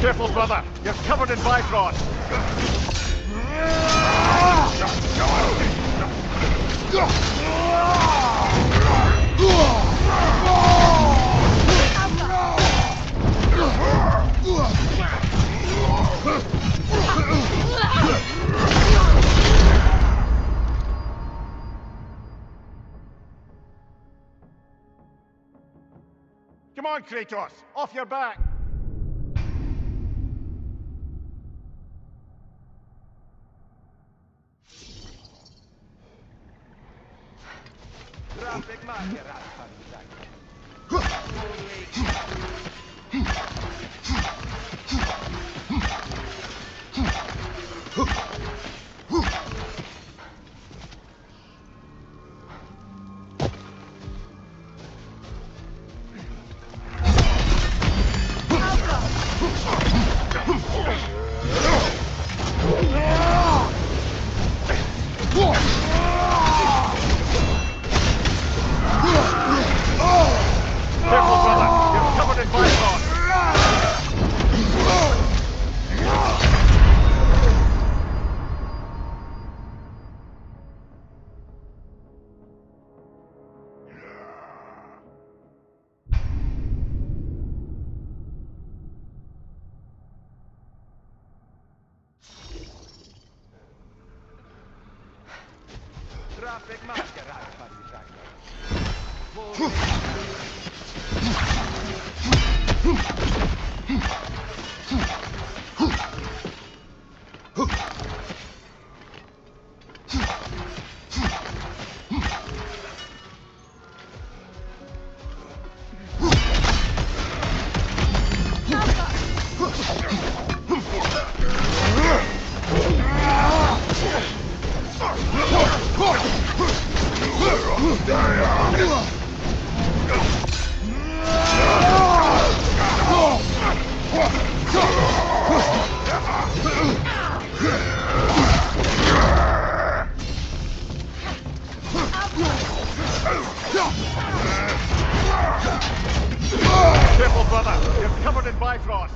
Careful, brother. You're covered in bifrost. Come on, Kratos. Off your back. Careful, brother. You're covered in bifrost. Careful, brother. You're covered in Bifrost.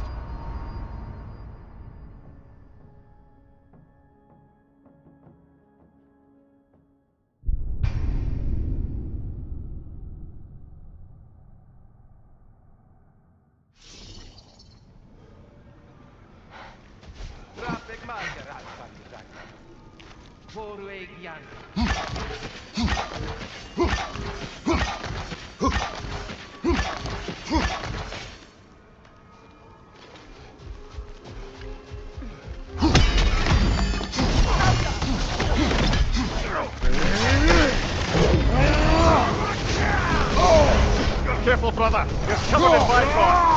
Careful, brother. You're covered in Bifrost.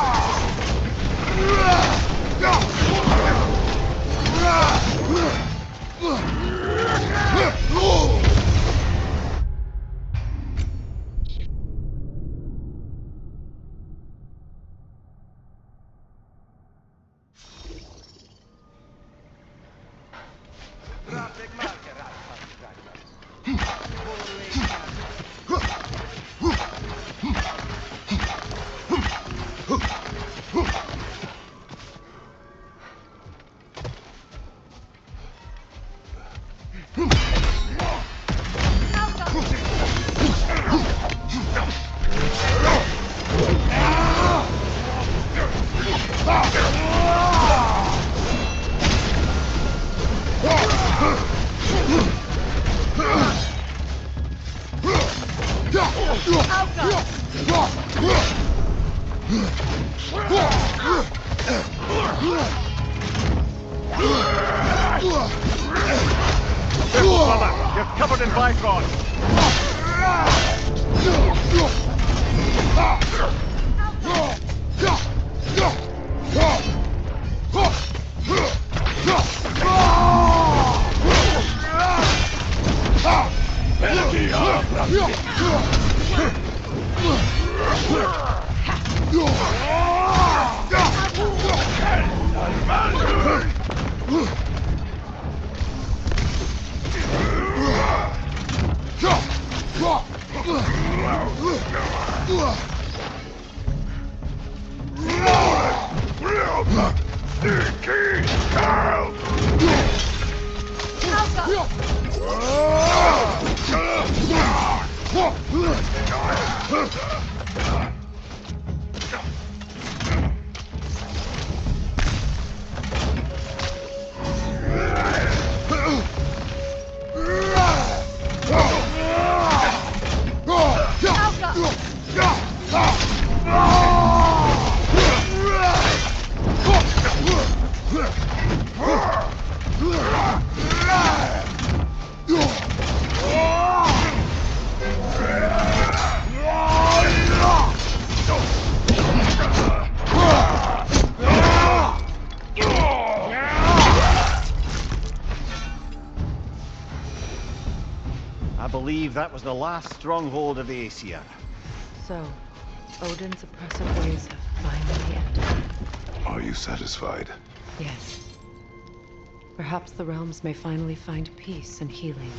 Careful, brother. You're covered in Bifrost. I believe that was the last stronghold of the Aesir. So, Odin's oppressive ways have finally ended. Are you satisfied? Yes. Perhaps the realms may finally find peace and healing.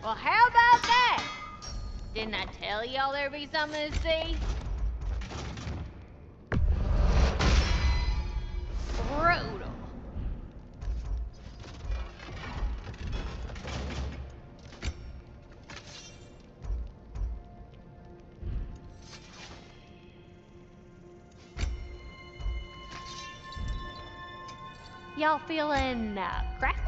Well, how about that? Didn't I tell y'all there'd be something to see? Brutal. Y'all feeling crafty?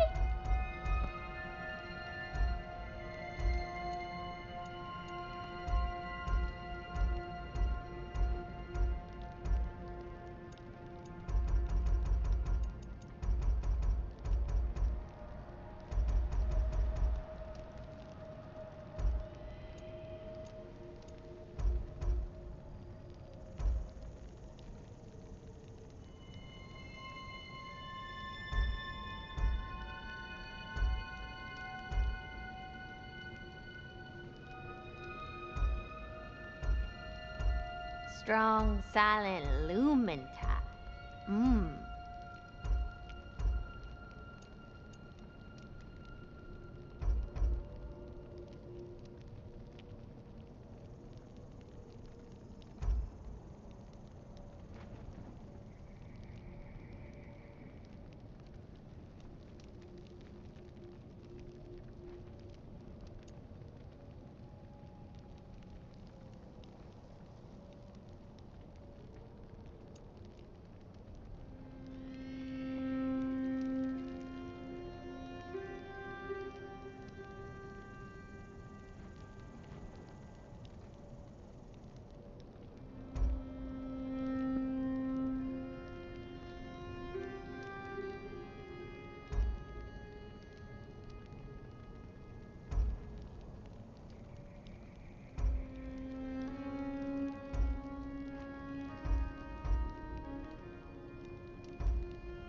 Strong, silent lumen type. Mmm.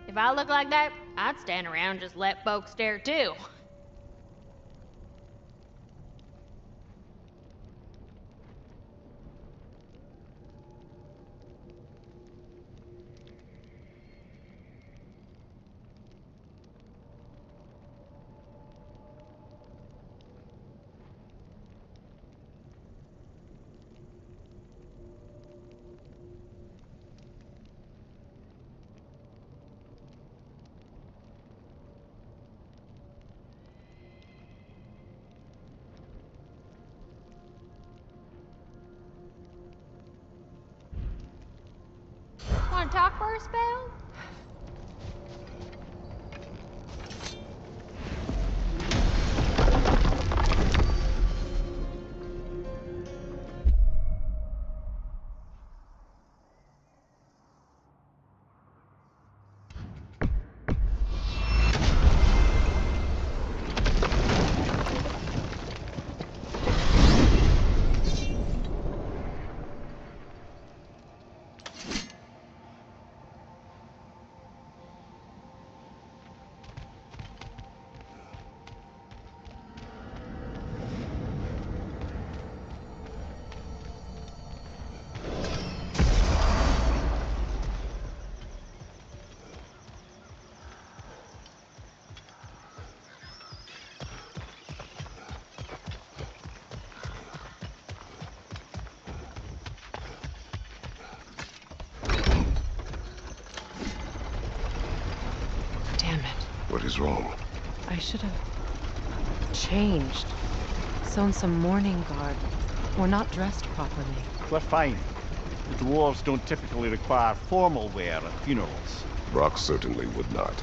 If I look like that, I'd stand around and just let folks stare too. Want to talk for a spell? What is wrong? I should have changed. Sewn some mourning garb. We're not dressed properly. We're fine. The dwarves don't typically require formal wear at funerals. Brock certainly would not.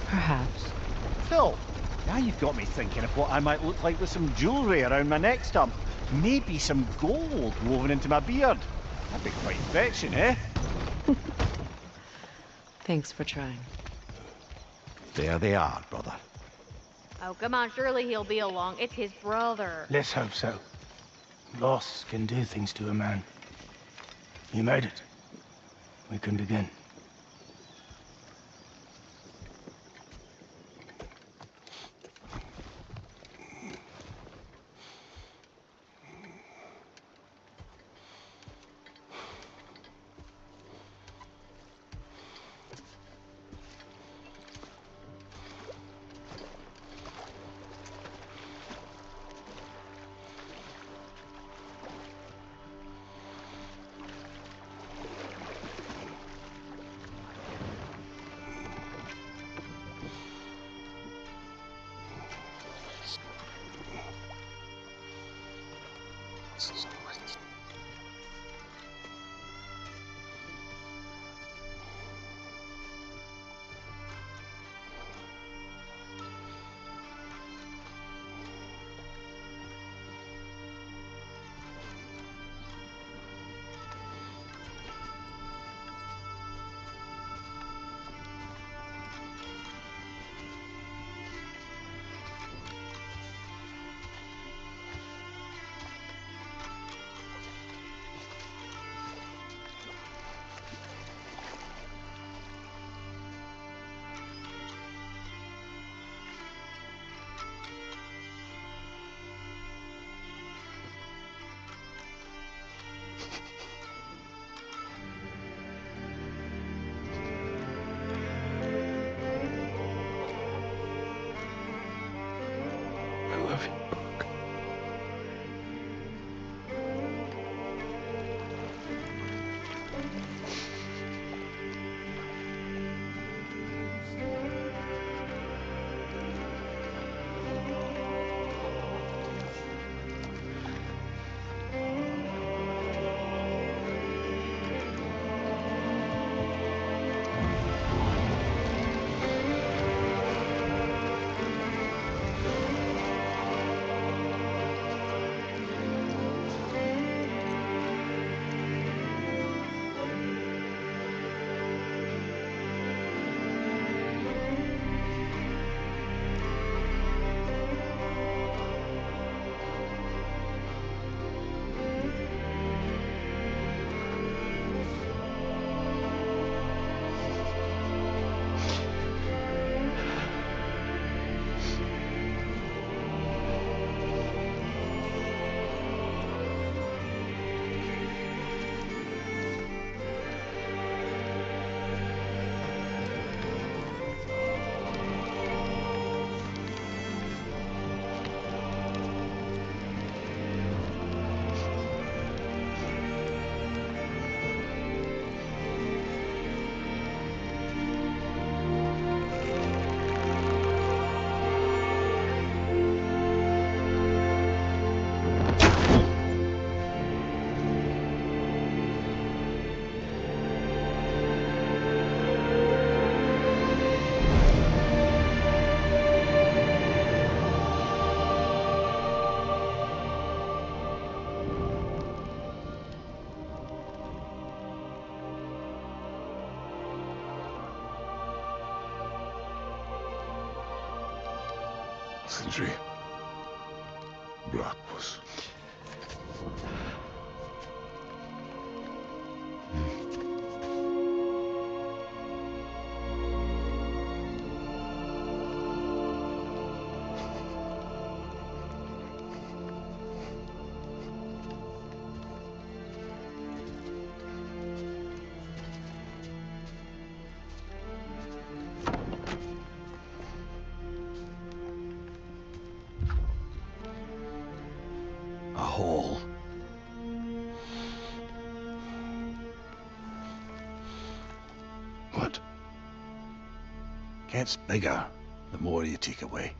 Perhaps. Still, Now you've got me thinking of what I might look like with some jewellery around my neck stump. Maybe some gold woven into my beard. That'd be quite fetching, eh? Thanks for trying. There they are, brother. Oh, come on, surely he'll be along. It's his brother. Let's hope so. Loss can do things to a man. You made it. We can begin. I love you, Buck. Sindri. Blackbus. A hole. What? Gets bigger the more you take away.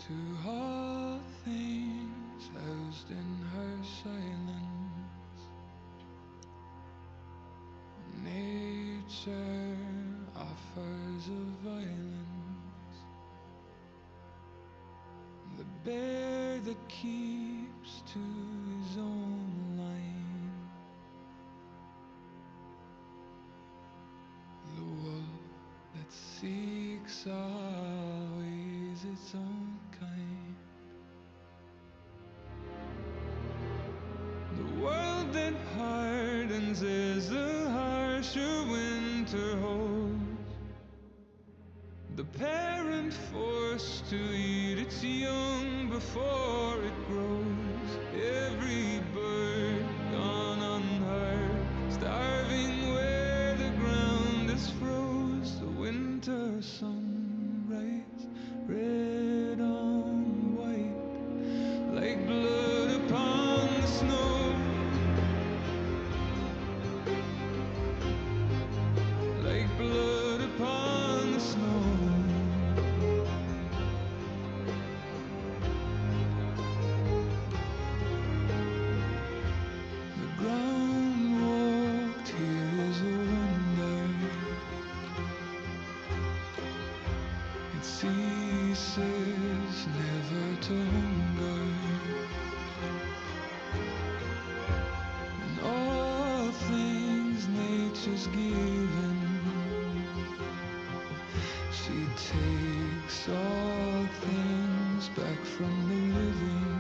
To all things housed in her silence, nature offers a violence, the bear that keeps to his own line, the wolf that seeks always its own kind. The world that hardens as a harsher winter holds, the parent forced to eat its young before it grows. Every bird gone unheard, starving where the ground is froze. The winter sunrise, red on white, like blood upon the snow. Like blood upon the snow. The ground walked here is a wonder. It ceases never to hunger. And all things nature's given, she takes all things back from the living.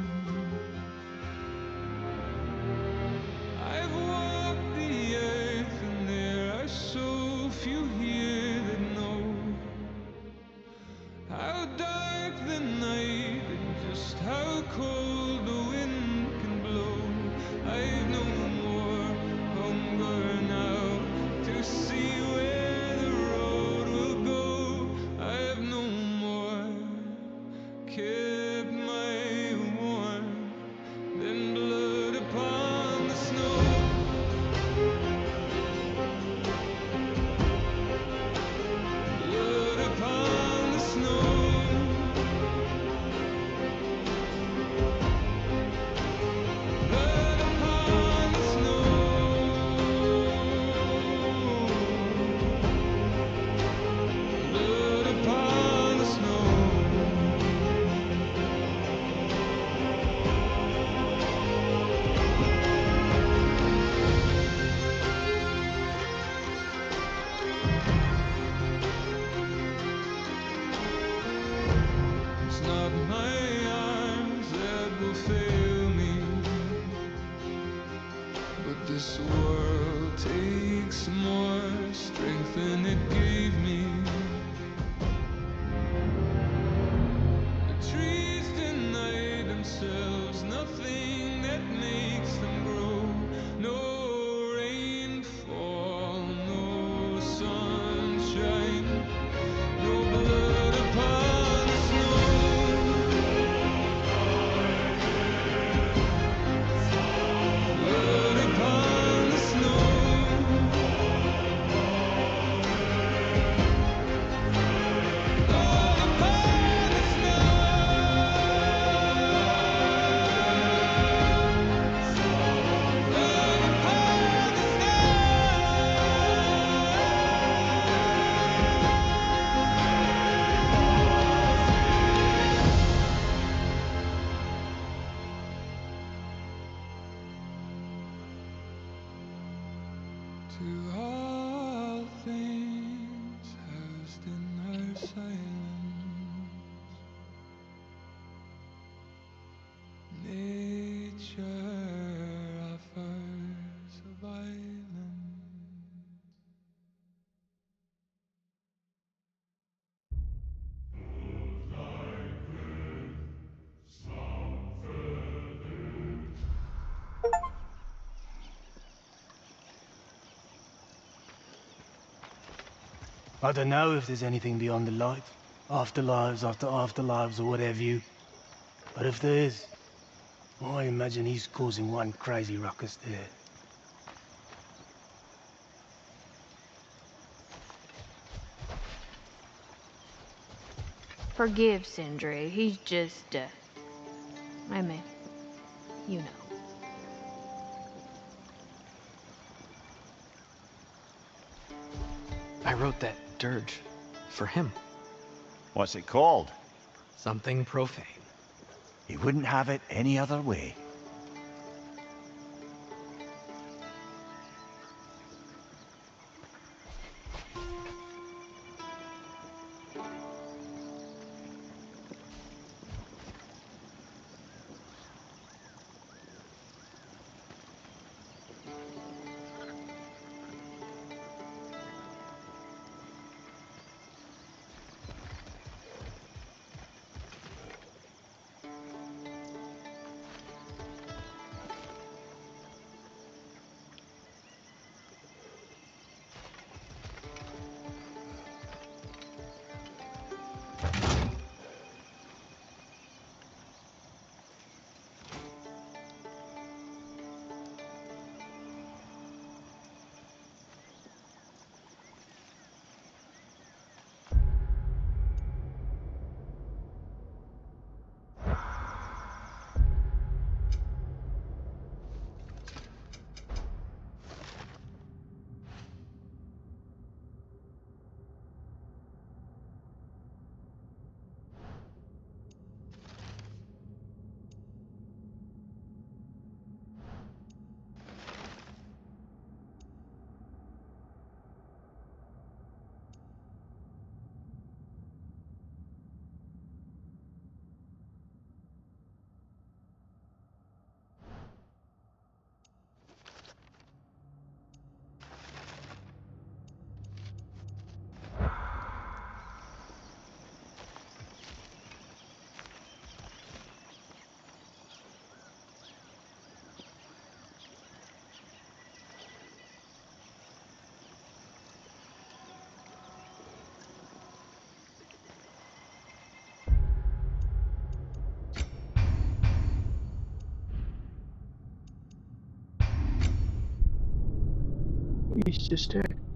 I've walked the earth and there are so few here that know how dark the night and just how cold the wind can blow. I've no more hunger now to see where the road will go. I've no more kept my warmth than blood upon the snow. Blood upon the snow. Blood upon the snow. Blood upon the snow. It's not my arms that will fail me, but this world takes more strength than it gave me. The trees deny themselves nothing that makes them grow. No rainfall, no sunshine, no blood upon the snow. Blood upon the snow. Blood upon the snow. Blood upon the to all things housed in her silence, nature offers a violence. I don't know if there's anything beyond the light. Afterlives after afterlives or whatever you. But if there is, I imagine he's causing one crazy ruckus there. Forgive Sindri. He's just, I mean, you know. I wrote that dirge for him. What's it called? Something profane. He wouldn't have it any other way. He's just dead.